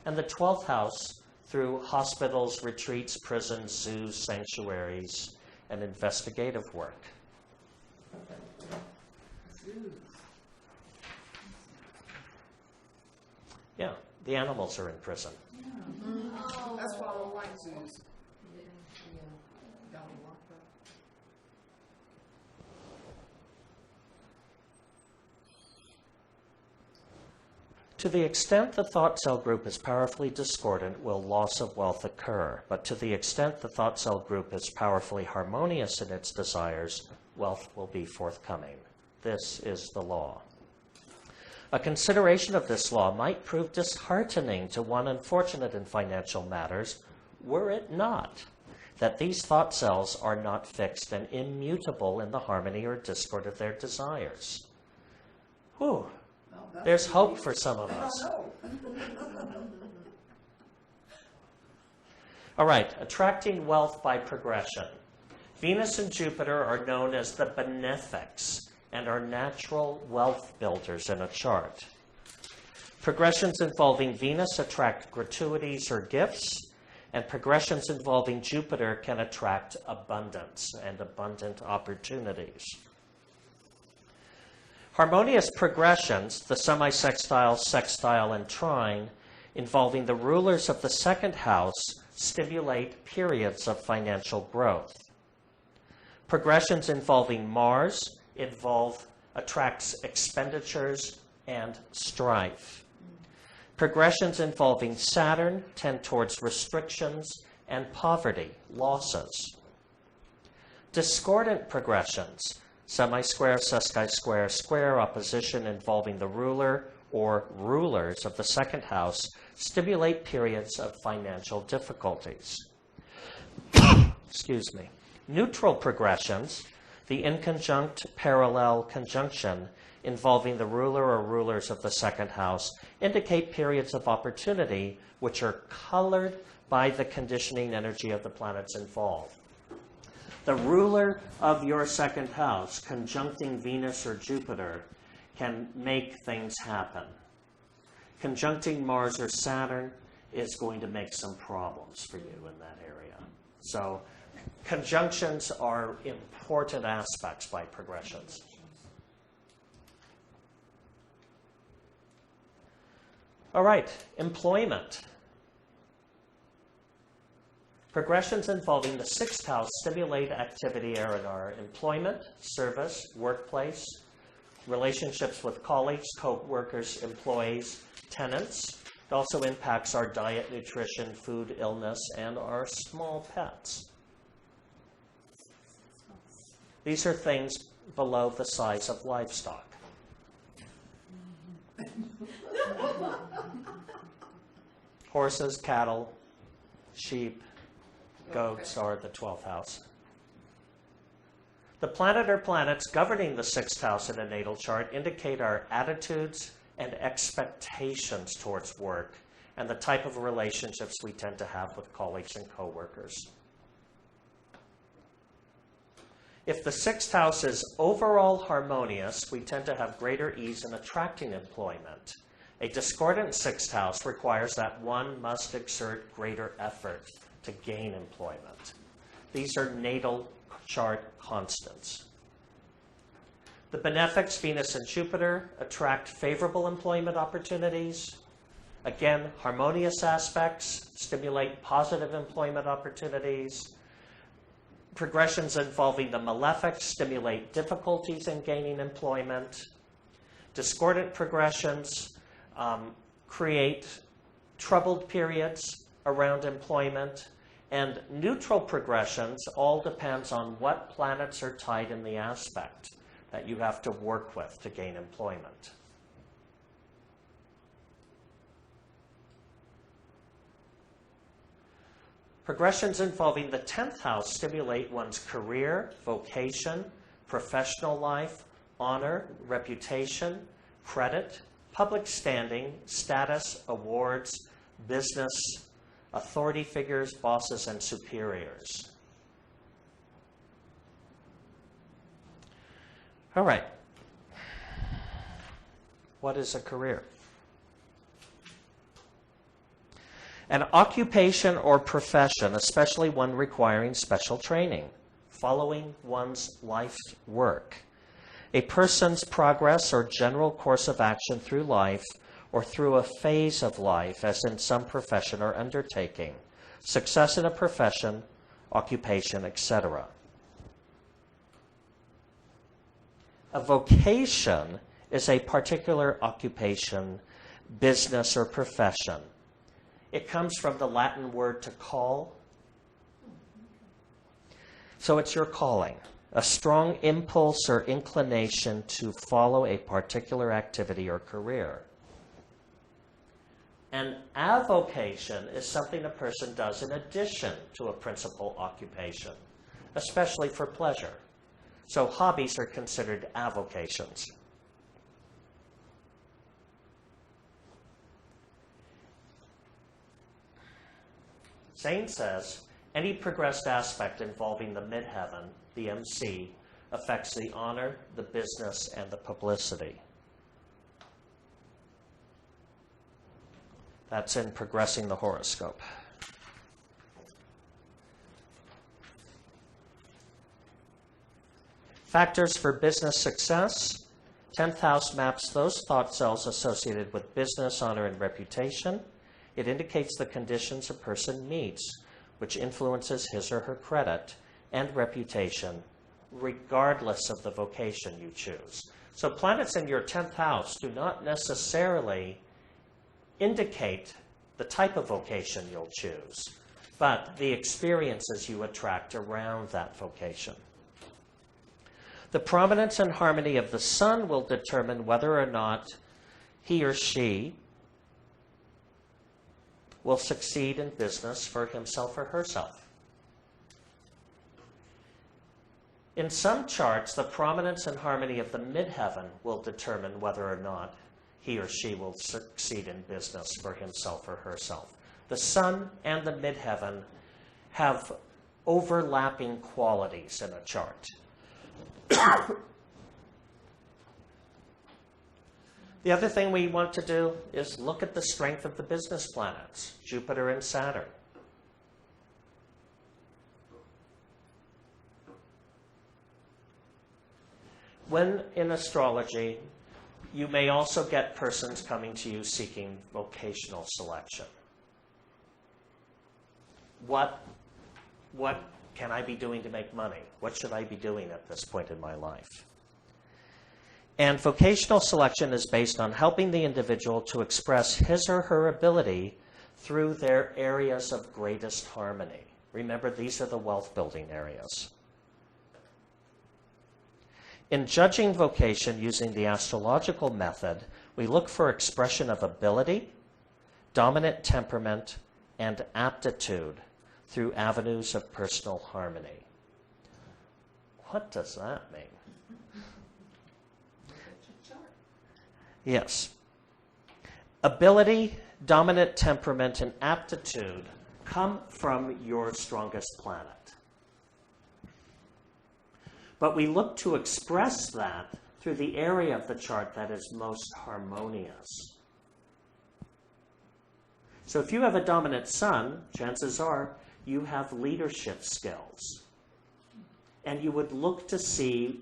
And the 12th house through hospitals, retreats, prisons, zoos, sanctuaries, and investigative work. Yeah, the animals are in prison. That's why I don't like zoos. To the extent the thought cell group is powerfully discordant, will loss of wealth occur. But to the extent the thought cell group is powerfully harmonious in its desires, wealth will be forthcoming. This is the law. A consideration of this law might prove disheartening to one unfortunate in financial matters, were it not that these thought cells are not fixed and immutable in the harmony or discord of their desires. Whew. There's hope for some of us. All right, attracting wealth by progression. Venus and Jupiter are known as the benefics and are natural wealth builders in a chart. Progressions involving Venus attract gratuities or gifts, and progressions involving Jupiter can attract abundance and abundant opportunities. Harmonious progressions, the semi-sextile, sextile, and trine, involving the rulers of the second house, stimulate periods of financial growth. Progressions involving Mars attracts expenditures and strife. Progressions involving Saturn tend towards restrictions and poverty, losses. Discordant progressions, semi-square, sesqui-square, square opposition involving the ruler or rulers of the second house, stimulate periods of financial difficulties. Excuse me. Neutral progressions, the inconjunct parallel conjunction involving the ruler or rulers of the second house, indicate periods of opportunity which are colored by the conditioning energy of the planets involved. The ruler of your second house, conjuncting Venus or Jupiter, can make things happen. Conjuncting Mars or Saturn is going to make some problems for you in that area. So conjunctions are important aspects by progressions. All right, employment. Progressions involving the sixth house stimulate activity in our employment, service, workplace, relationships with colleagues, co-workers, employees, tenants. It also impacts our diet, nutrition, food, illness, and our small pets. These are things below the size of livestock. Horses, cattle, sheep, goats are the 12th house. The planet or planets governing the 6th house in a natal chart indicate our attitudes and expectations towards work and the type of relationships we tend to have with colleagues and coworkers. If the 6th house is overall harmonious, we tend to have greater ease in attracting employment. A discordant 6th house requires that one must exert greater effort to gain employment. These are natal chart constants. The benefics, Venus and Jupiter, attract favorable employment opportunities. Again, harmonious aspects stimulate positive employment opportunities. Progressions involving the malefics stimulate difficulties in gaining employment. Discordant progressions create troubled periods around employment, and neutral progressions all depends on what planets are tied in the aspect that you have to work with to gain employment. Progressions involving the 10th house stimulate one's career, vocation, professional life, honor, reputation, credit, public standing, status, awards, business, authority figures, bosses, and superiors. All right. What is a career? An occupation or profession, especially one requiring special training, following one's life's work. A person's progress or general course of action through life or through a phase of life, as in some profession or undertaking. Success in a profession, occupation, etc. A vocation is a particular occupation, business, or profession. It comes from the Latin word to call. So it's your calling, a strong impulse or inclination to follow a particular activity or career. An avocation is something a person does in addition to a principal occupation, especially for pleasure. So hobbies are considered avocations. Zane says, any progressed aspect involving the midheaven, the MC, affects the honor, the business, and the publicity. That's in Progressing the Horoscope. Factors for business success. 10th house maps those thought cells associated with business, honor, and reputation. It indicates the conditions a person meets, which influences his or her credit and reputation, regardless of the vocation you choose. So planets in your 10th house do not necessarily indicate the type of vocation you'll choose, but the experiences you attract around that vocation. The prominence and harmony of the sun will determine whether or not he or she will succeed in business for himself or herself. In some charts, the prominence and harmony of the midheaven will determine whether or not he or she will succeed in business for himself or herself. The sun and the midheaven have overlapping qualities in a chart. The other thing we want to do is look at the strength of the business planets, Jupiter and Saturn. When in astrology, you may also get persons coming to you seeking vocational selection. What can I be doing to make money? What should I be doing at this point in my life? And vocational selection is based on helping the individual to express his or her ability through their areas of greatest harmony. Remember, these are the wealth-building areas. In judging vocation using the astrological method, we look for expression of ability, dominant temperament, and aptitude through avenues of personal harmony. What does that mean? Yes. Ability, dominant temperament, and aptitude come from your strongest planet. But we look to express that through the area of the chart that is most harmonious. So if you have a dominant sun, chances are you have leadership skills. And you would look to see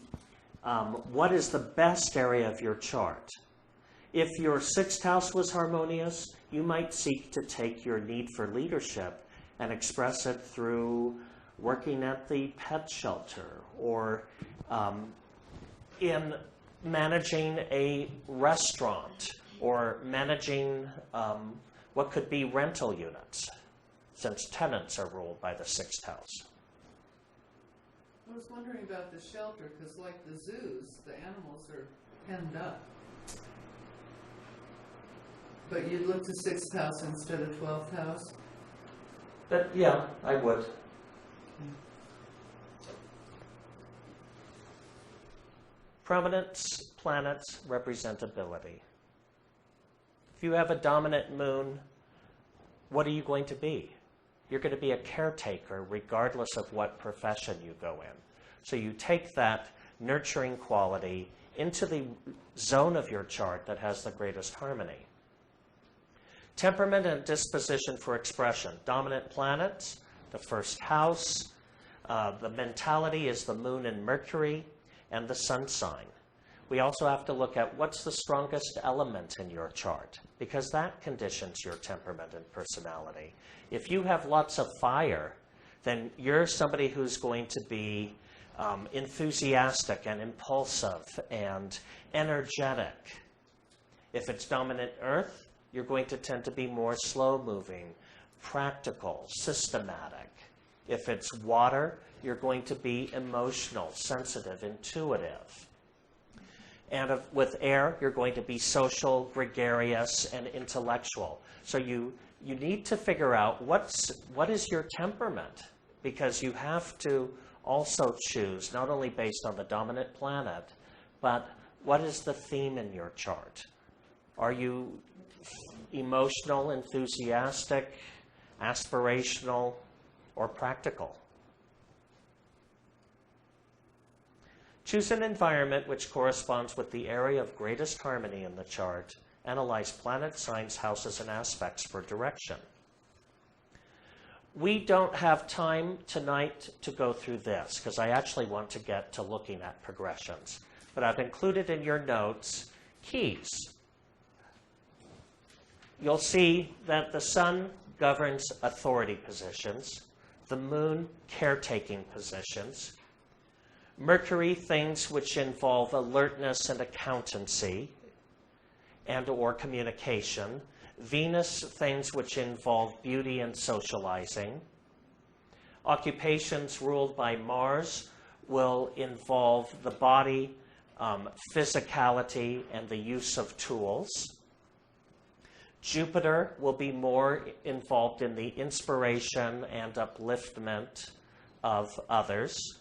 what is the best area of your chart. If your 6th house was harmonious, you might seek to take your need for leadership and express it through working at the pet shelter or in managing a restaurant or managing what could be rental units, since tenants are ruled by the 6th house. I was wondering about the shelter, because like the zoos, the animals are penned up. But you'd look to 6th house instead of 12th house? Yeah, I would. Prominence, planets, representability. If you have a dominant moon, what are you going to be? You're going to be a caretaker regardless of what profession you go in. So you take that nurturing quality into the zone of your chart that has the greatest harmony. Temperament and disposition for expression. Dominant planets, the 1st house. The mentality is the moon and Mercury and the sun sign. We also have to look at what's the strongest element in your chart, because that conditions your temperament and personality. If you have lots of fire, then you're somebody who's going to be enthusiastic and impulsive and energetic. If it's dominant earth, you're going to tend to be more slow-moving, practical, systematic. If it's water, you're going to be emotional, sensitive, intuitive. And with air, you're going to be social, gregarious, and intellectual. So you need to figure out what is your temperament, because you have to also choose, not only based on the dominant planet, but what is the theme in your chart? Are you emotional, enthusiastic, aspirational, or practical? Choose an environment which corresponds with the area of greatest harmony in the chart. Analyze planets, signs, houses, and aspects for direction. We don't have time tonight to go through this, because I actually want to get to looking at progressions. But I've included in your notes keys. You'll see that the sun governs authority positions, the moon caretaking positions, Mercury, things which involve alertness and accountancy and or communication. Venus, things which involve beauty and socializing. Occupations ruled by Mars will involve the body, physicality, and the use of tools. Jupiter will be more involved in the inspiration and upliftment of others.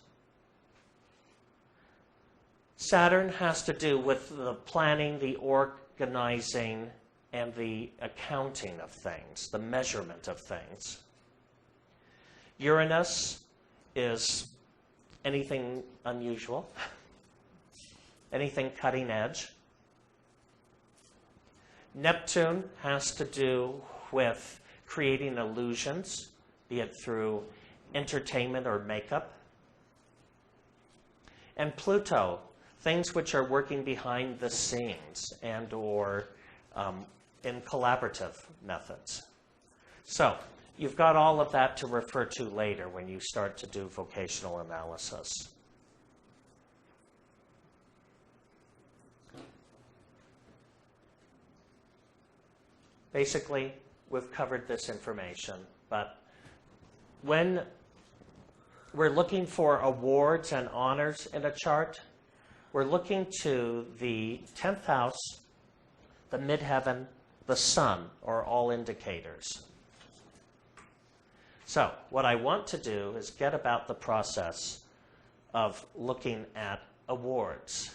Saturn has to do with the planning, the organizing, and the accounting of things, the measurement of things. Uranus is anything unusual, anything cutting edge. Neptune has to do with creating illusions, be it through entertainment or makeup. And Pluto, things which are working behind the scenes and or in collaborative methods. So you've got all of that to refer to later when you start to do vocational analysis. Basically, we've covered this information, but when we're looking for awards and honors in a chart, we're looking to the 10th house, the midheaven, the sun are all indicators. So what I want to do is get about the process of looking at awards.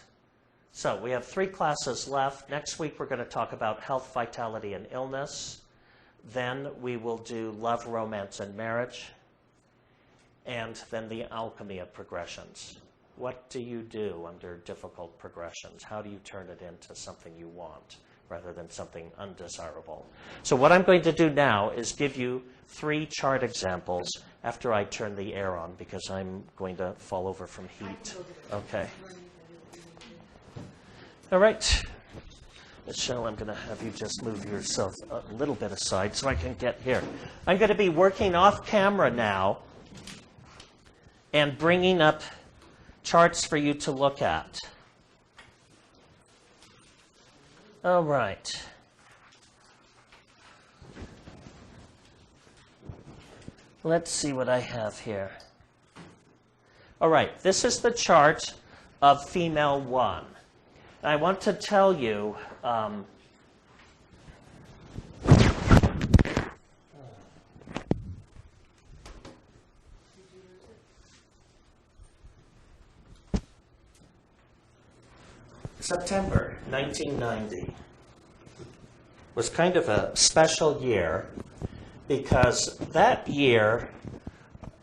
So we have 3 classes left. Next week we're going to talk about health, vitality, and illness. Then we will do love, romance, and marriage. And then the alchemy of progressions. What do you do under difficult progressions? How do you turn it into something you want rather than something undesirable? So what I'm going to do now is give you 3 chart examples after I turn the air on, because I'm going to fall over from heat. Okay. All right. Michelle, I'm going to have you just move yourself a little bit aside so I can get here. I'm going to be working off camera now and bringing up charts for you to look at. All right. Let's see what I have here. All right, this is the chart of female 1. I want to tell you September 1990 was kind of a special year because that year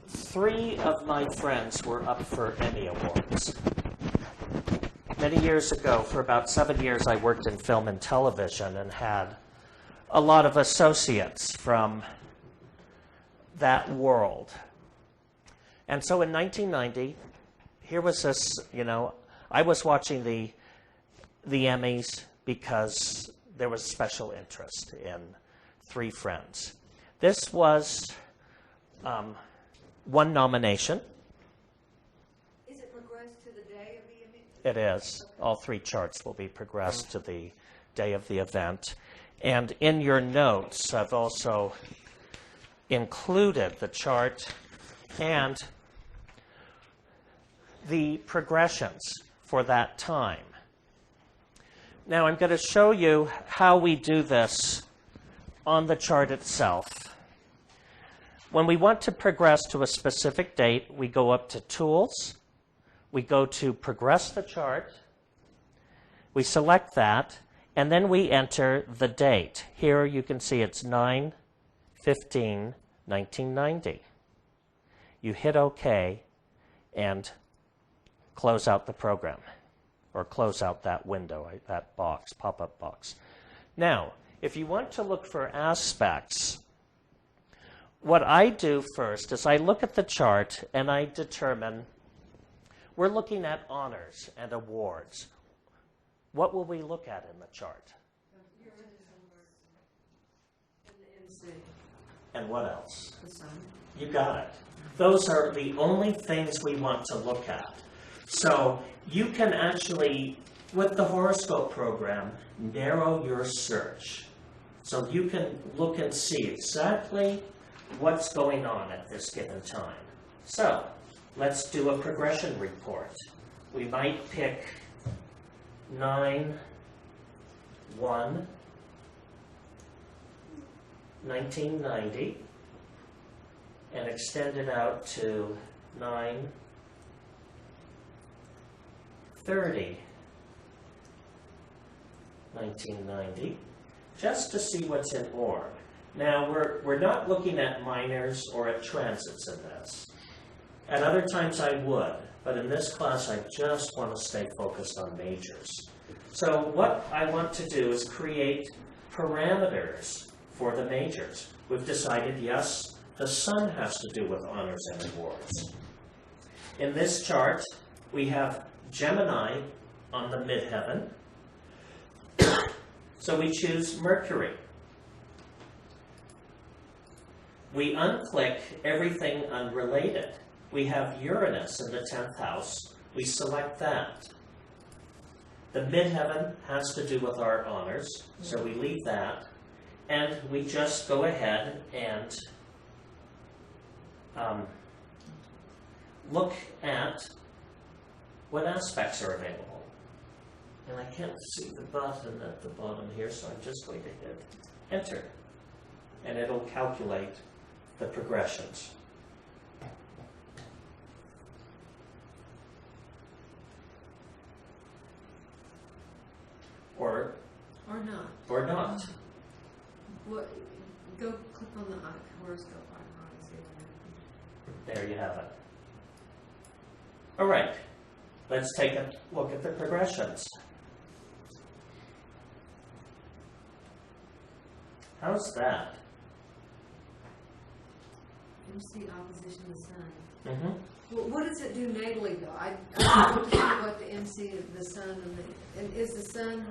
3 of my friends were up for Emmy Awards. Many years ago, for about 7 years, I worked in film and television and had a lot of associates from that world. And so in 1990, here was this, I was watching the Emmys because there was special interest in 3 friends. This was one nomination. Is it progressed to the day of the event? It is. Okay. All 3 charts will be progressed to the day of the event. And in your notes, I've also included the chart and the progressions for that time. Now I'm going to show you how we do this on the chart itself. When we want to progress to a specific date, we go up to Tools, we go to Progress the Chart, we select that, and then we enter the date. Here you can see it's 9/15/1990. You hit OK and close out the program, or close out that window, that box, pop-up box. Now, if you want to look for aspects, what I do first is I look at the chart and I determine, we're looking at honors and awards. What will we look at in the chart? And what else? The sun. You got it. Those are the only things we want to look at. So you can actually, with the horoscope program, narrow your search. So you can look and see exactly what's going on at this given time. So let's do a progression report. We might pick 9/1/1990 and extend it out to 9/30/1990, just to see what's in orb. Now, we're not looking at minors or at transits in this. At other times I would, but in this class I just want to stay focused on majors. So what I want to do is create parameters for the majors. We've decided, yes, the sun has to do with honors and awards. In this chart, we have Gemini on the midheaven. So we choose Mercury. We unclick everything unrelated. We have Uranus in the 10th house. We select that. The midheaven has to do with our honors, so we leave that. And we just go ahead and look at what aspects are available. And I can't see the button at the bottom here, so I'm just going to hit Enter. And it'll calculate the progressions. Or not. What? Go click on the horoscope icon and see what happens. There you have it. All right. Let's take a look at the progressions. How's that? MC opposition to the sun. Mm-hmm. Well, what does it do natally, though? I don't see what the MC of the sun and is the sun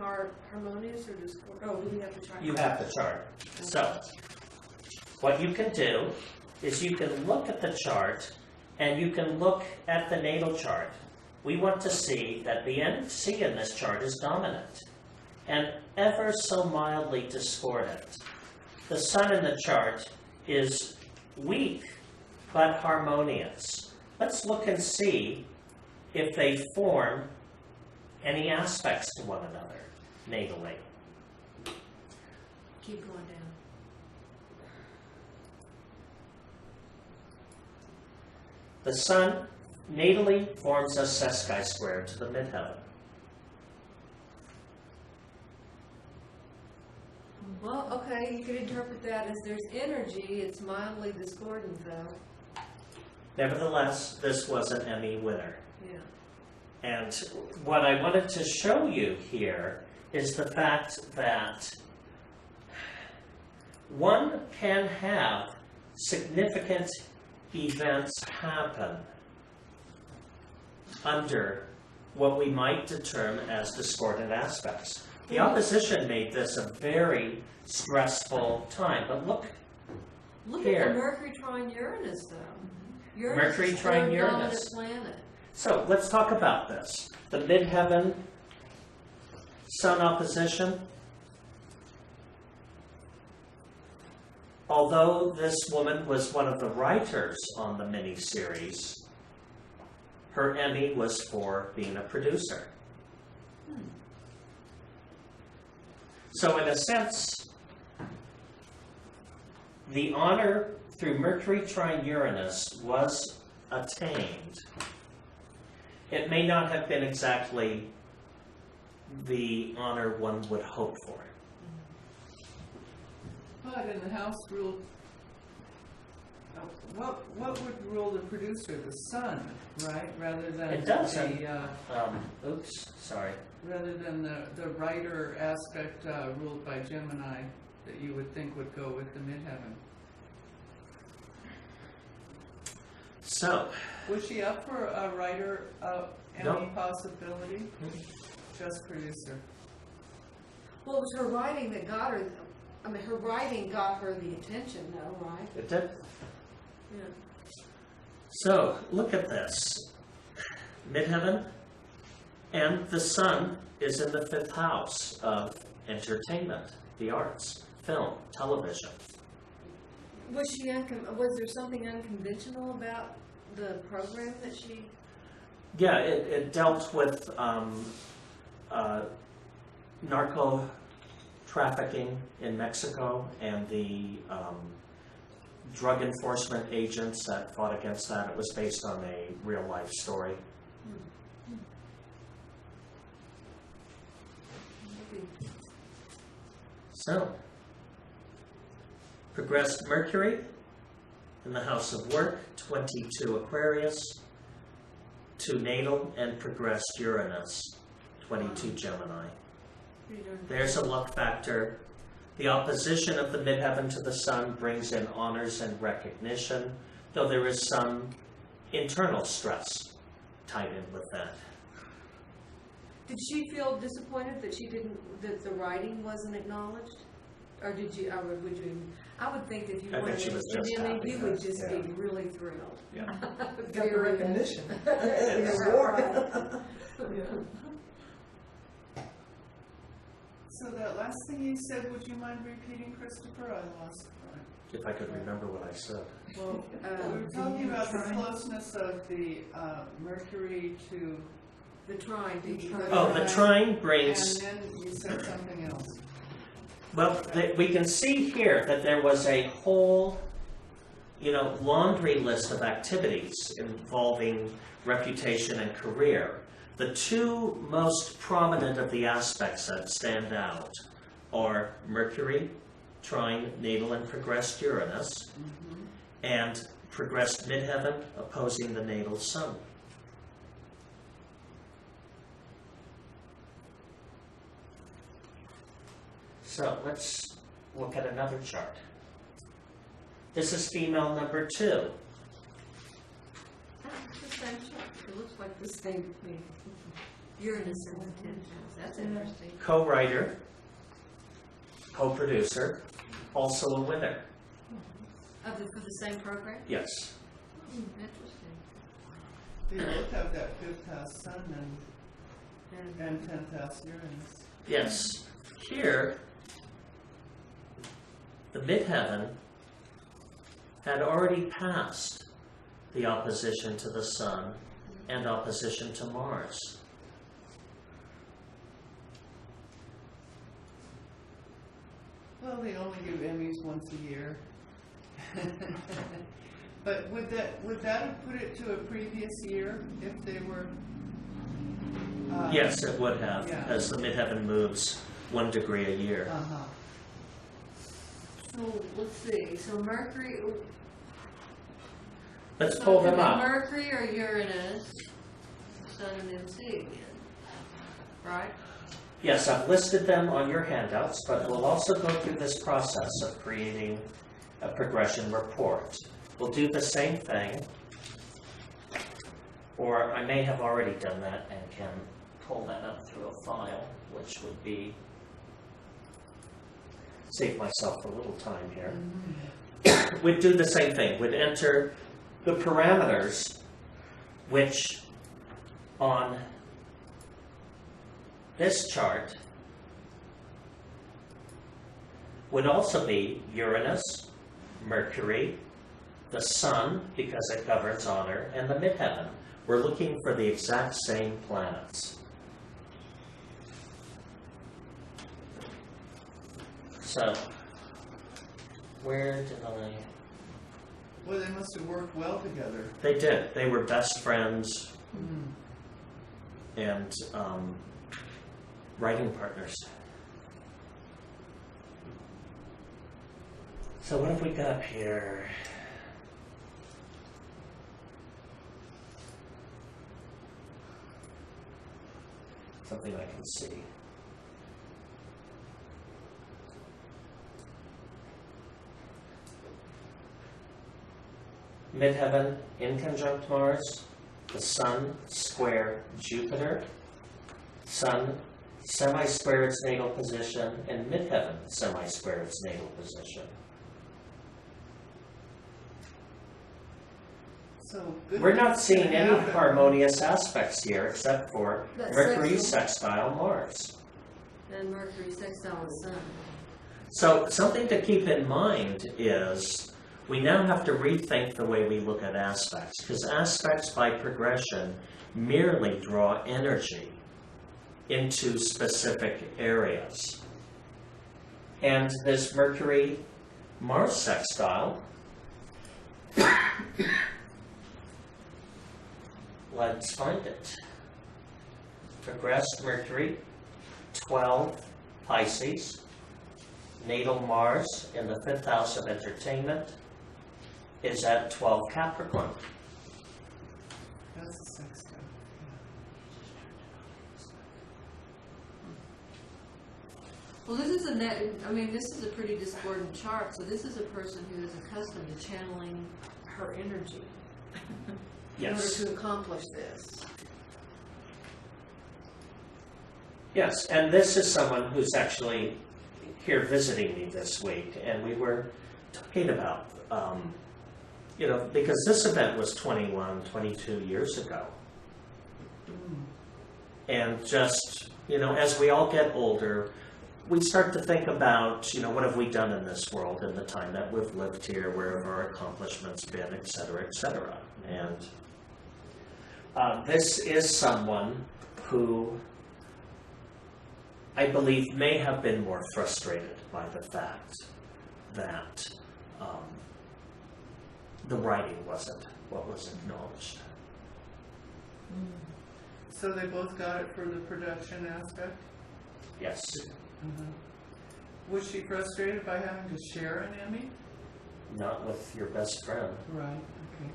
harmonious or just? Oh, do we have the chart? You have the chart. So, what you can do is you can look at the chart and you can look at the natal chart. We want to see that the MC in this chart is dominant. and ever so mildly discordant. The sun in the chart is weak but harmonious. Let's look and see if they form any aspects to one another natally. Keep going down. The sun natally forms a sesqui square to the midheaven. Well, okay, you could interpret that as there's energy, it's mildly discordant though. Nevertheless, this was an Emmy winner. Yeah. And what I wanted to show you here is the fact that one can have significant events happen under what we might determine as discordant aspects. The opposition made this a very stressful time, but look here. At the Mercury trine Uranus though. Uranus Mercury is the trine third Uranus. dominant planet. So let's talk about this. The midheaven sun opposition. Although this woman was one of the writers on the miniseries, her Emmy was for being a producer. So in a sense, the honor through Mercury trine Uranus was attained. It may not have been exactly the honor one would hope for. But in the house ruled, what would rule the producer? The sun, right? Rather than It doesn't. the Sorry. rather than the writer aspect ruled by Gemini that you would think would go with the midheaven. So, Was she up for a writer Emmy No. possibility? Just producer. Well, it was her writing that got her, I mean, her writing got her the attention though, right? it did. Yeah. So, look at this. Midheaven, and the sun is in the 5th house of entertainment, the arts, film, television. Was there something unconventional about the program that she? Yeah, it dealt with narco trafficking in Mexico and the drug enforcement agents that fought against that. It was based on a real life story. So, progressed Mercury in the house of work, 22 Aquarius, 2 natal, and progressed Uranus, 22 Gemini. There's a luck factor. The opposition of the midheaven to the sun brings in honors and recognition, though there is some internal stress tied in with that. Did she feel disappointed that the writing wasn't acknowledged? Or did you, would you, I would think if you I wanted think she was an just Emmy, happy you would that- just yeah. be really thrilled. Yeah. Got the recognition. Yeah, The award. So that last thing you said, would you mind repeating, Christopher? I lost it. If I could remember what I said. Well, We were talking about the closeness of the Mercury to, the trine. Oh, the trine brings, and then you said something else. well, we can see here that there was a whole, laundry list of activities involving reputation and career. The 2 most prominent of the aspects that stand out are Mercury, trine, natal, and progressed Uranus, and progressed midheaven opposing the natal sun. So let's look at another chart. This is female number 2. It's the same chart. It looks like the same thing. Uranus in the 10th house. That's interesting. Co-writer, co-producer, also a winner. For the same program? Yes. Interesting. They both have that 5th house sun and 10th house Uranus. Yes. here, the midheaven had already passed the opposition to the Sun and opposition to Mars. Well, they only do Emmys once a year. But would that have put it to a previous year if they were? Yes, it would have, yeah. as the midheaven moves 1 degree a year. Uh-huh. So let's see. So Mercury. Let's so pull it could them be up. Mercury or Uranus, Sun and then C again, right? Yes, I've listed them on your handouts, but we'll also go through this process of creating a progression report. We'll do the same thing, or I may have already done that and can pull that up through a file, which would be, save myself a little time here. We'd do the same thing. We'd enter the parameters, which on this chart would also be Uranus, Mercury, the Sun, because it governs honor, and the midheaven. We're looking for the exact same planets. So, where did I... Well, they must have worked well together. They did. They were best friends Mm. and writing partners. So what have we got here? Something I can see. Midheaven in conjunct Mars, the Sun square Jupiter, Sun semi-square its natal position, and midheaven semi-square its natal position. So good. We're not seeing any Yeah. harmonious aspects here except for That Mercury sextile. sextile Mars. And Mercury sextile the Sun. So something to keep in mind is we now have to rethink the way we look at aspects, because aspects by progression merely draw energy into specific areas. And this Mercury-Mars sextile, let's find it. Progressed Mercury, 12 Pisces, natal Mars in the 5th house of entertainment is at 12 Capricorn. That's a sextile. Well, this is this is a pretty discordant chart. So this is a person who is accustomed to channeling her energy in order Yes. to accomplish this. Yes, and this is someone who's actually here visiting me this week, and we were talking about, because this event was 21, 22 years ago. And just, as we all get older, we start to think about, what have we done in this world in the time that we've lived here, where have our accomplishments been, et cetera, et cetera. And this is someone who I believe may have been more frustrated by the fact that the writing wasn't what was acknowledged. So they both got it for the production aspect? Yes. Was she frustrated by having to share an Emmy? Not with your best friend. Right, okay.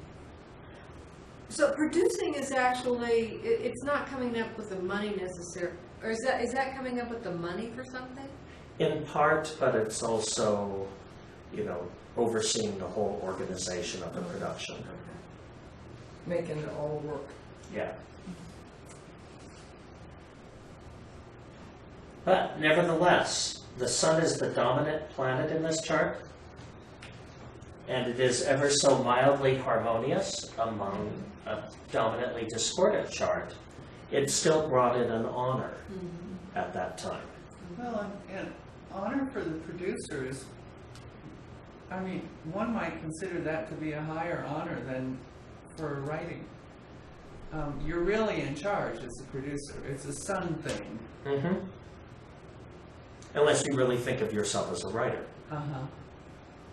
So producing is actually, it's not coming up with the money necessarily. Or is that coming up with the money for something? In part, but it's also, overseeing the whole organization of the production. Making it all work. Yeah. But nevertheless, the Sun is the dominant planet in this chart, and it is ever so mildly harmonious among a dominantly discordant chart. It still brought in an honor at that time. Well, and honor for the producers, I mean, one might consider that to be a higher honor than for writing. You're really in charge as a producer. It's a sun thing. Mm-hmm. Unless you really think of yourself as a writer. Uh-huh.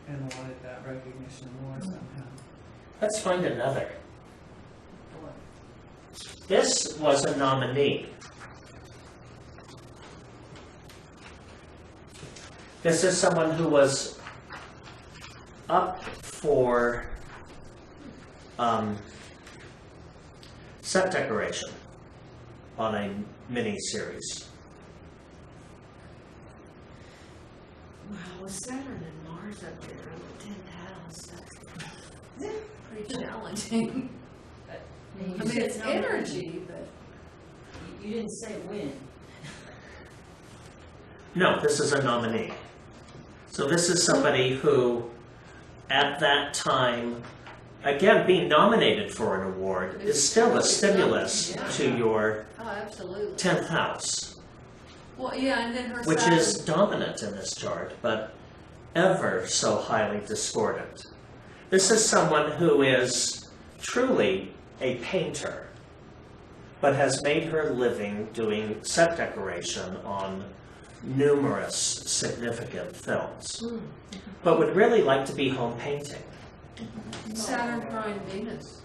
And wanted that recognition more somehow. Let's find another. This was a nominee. This is someone who was up for set decoration on a mini-series. Wow, with Saturn and Mars up there in the 10th house, that's pretty challenging. I mean, it's energy, but You didn't say when. No, this is a nominee. So this is somebody who, at that time, again, being nominated for an award is still a stimulus to your oh, absolutely. 10th house, Well, yeah, and then her which Saturn, is dominant in this chart, but ever so highly discordant. This is someone who is truly a painter, but has made her living doing set decoration on numerous significant films, but would really like to be home painting. Saturn prime Venus.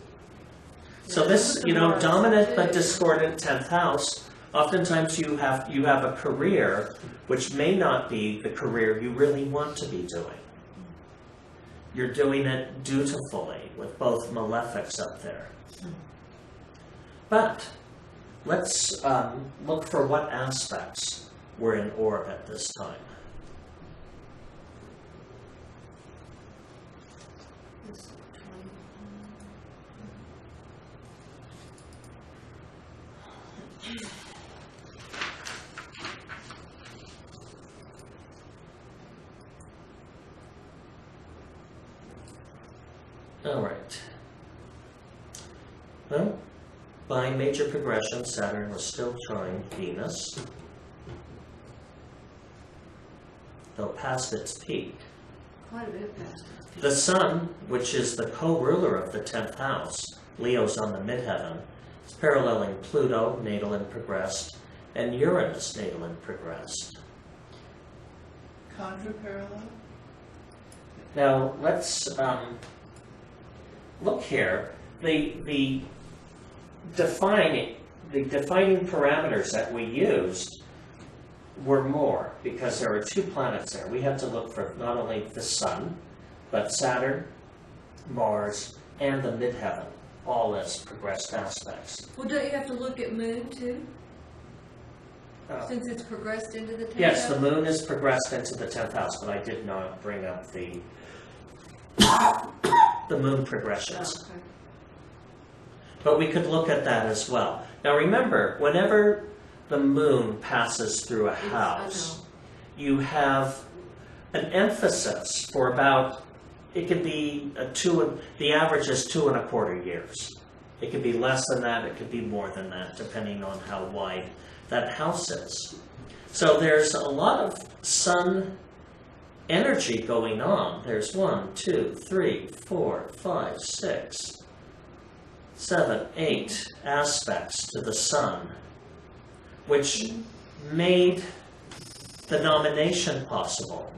So this, dominant but discordant 10th house, oftentimes you have a career which may not be the career you really want to be doing. You're doing it dutifully with both malefics up there. But let's look for what aspects were in orbit this time. All right. Well, by major progression, Saturn was still trying Venus, though past its peak. Quite a bit past it. The Sun, which is the co-ruler of the 10th house, Leo's on the midheaven, is paralleling Pluto, natal and progressed, and Uranus, natal and progressed. Contra-parallel? Now, let's look here. The defining parameters that we used were more, because there are two planets there. We had to look for not only the Sun, but Saturn, Mars, and the midheaven, all as progressed aspects. Well, don't you have to look at Moon too? Since it's progressed into the 10th Yes, house? the Moon is progressed into the 10th house, but I did not bring up the Moon progressions. Oh, okay. But we could look at that as well. Now remember, whenever the Moon passes through a house, you have an emphasis for about, it could be the average is 2.25 years. It could be less than that, it could be more than that, depending on how wide that house is. So there's a lot of Sun energy going on. There's 1, 2, 3, 4, 5, 6, 7, 8 aspects to the Sun, which made the nomination possible.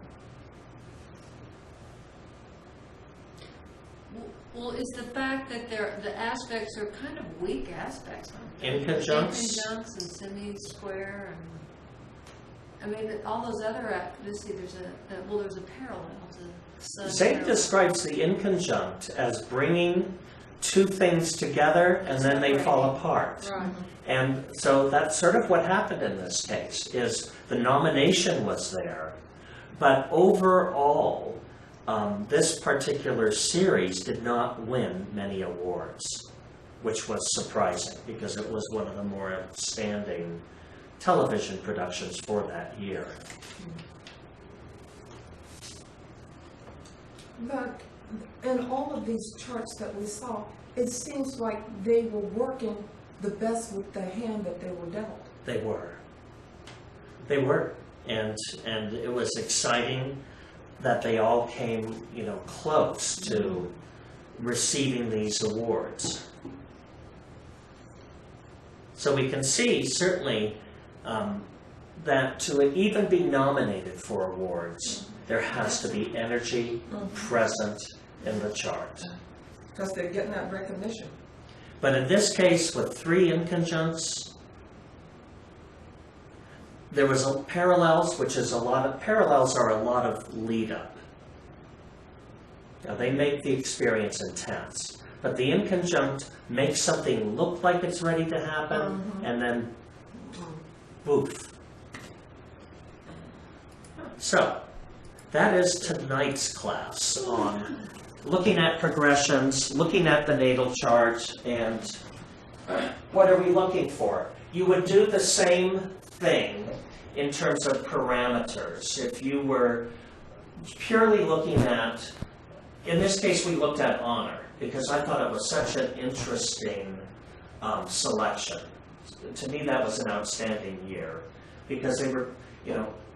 Well, is the fact that the aspects are kind of weak aspects, aren't they? Inconjuncts? Inconjuncts and semi-square, and I mean, all those other, let's see, there's a parallel to Sun. Zane parallel. describes the inconjunct as bringing two things together and then they fall apart. Right. And so that's sort of what happened in this case, is the nomination was there, but overall, this particular series did not win many awards, which was surprising because it was one of the more outstanding television productions for that year. But in all of these charts that we saw, it seems like they were working the best with the hand that they were dealt. They were. They were. and it was exciting that they all came, close to receiving these awards. So we can see certainly that to even be nominated for awards, there has to be energy present in the chart. Because they're getting that recognition. But in this case, with 3 inconjuncts, there was parallels, which is parallels are a lot of lead up. Now they make the experience intense, but the inconjunct makes something look like it's ready to happen, and then poof. So that is tonight's class on looking at progressions, looking at the natal chart, and what are we looking for? You would do the same thing in terms of parameters. If you were purely looking at, in this case we looked at honor, because I thought it was such an interesting selection. To me that was an outstanding year, because they were,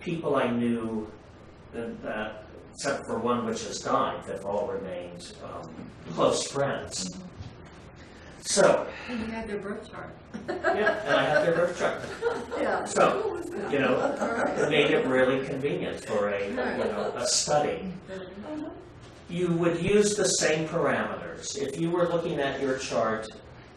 people I knew that, except for one which has died, they've all remained close friends. So, And you had their birth chart. yeah, and I have their birth chart. Yeah. So, it made it really convenient for a study. You would use the same parameters. If you were looking at your chart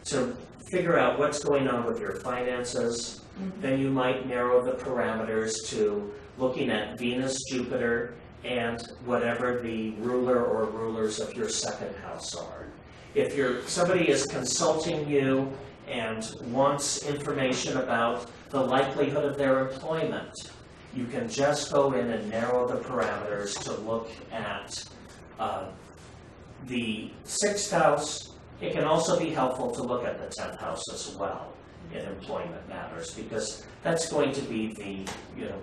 to figure out what's going on with your finances, then you might narrow the parameters to looking at Venus, Jupiter, and whatever the ruler or rulers of your second house are. If somebody is consulting you and wants information about the likelihood of their employment, you can just go in and narrow the parameters to look at the 6th house. It can also be helpful to look at the 10th house as well in employment matters, because that's going to be the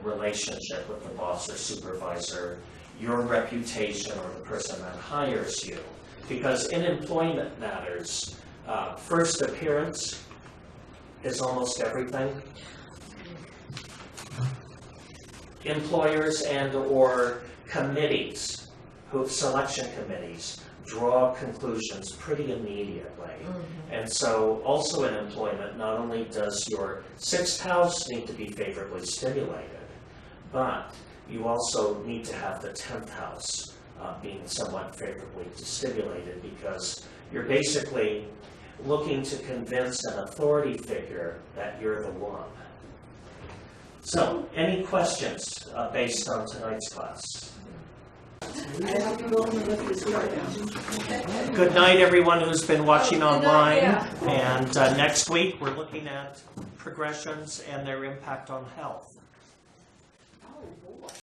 relationship with the boss or supervisor, your reputation, or the person that hires you. Because in employment matters, first appearance is almost everything. Employers and or committees, selection committees, draw conclusions pretty immediately. And so also in employment, not only does your 6th house need to be favorably stimulated, but you also need to have the 10th house being somewhat favorably stimulated, because you're basically looking to convince an authority figure that you're the one. So, any questions based on tonight's class? Good night, everyone who's been watching online. And next week, we're looking at progressions and their impact on health.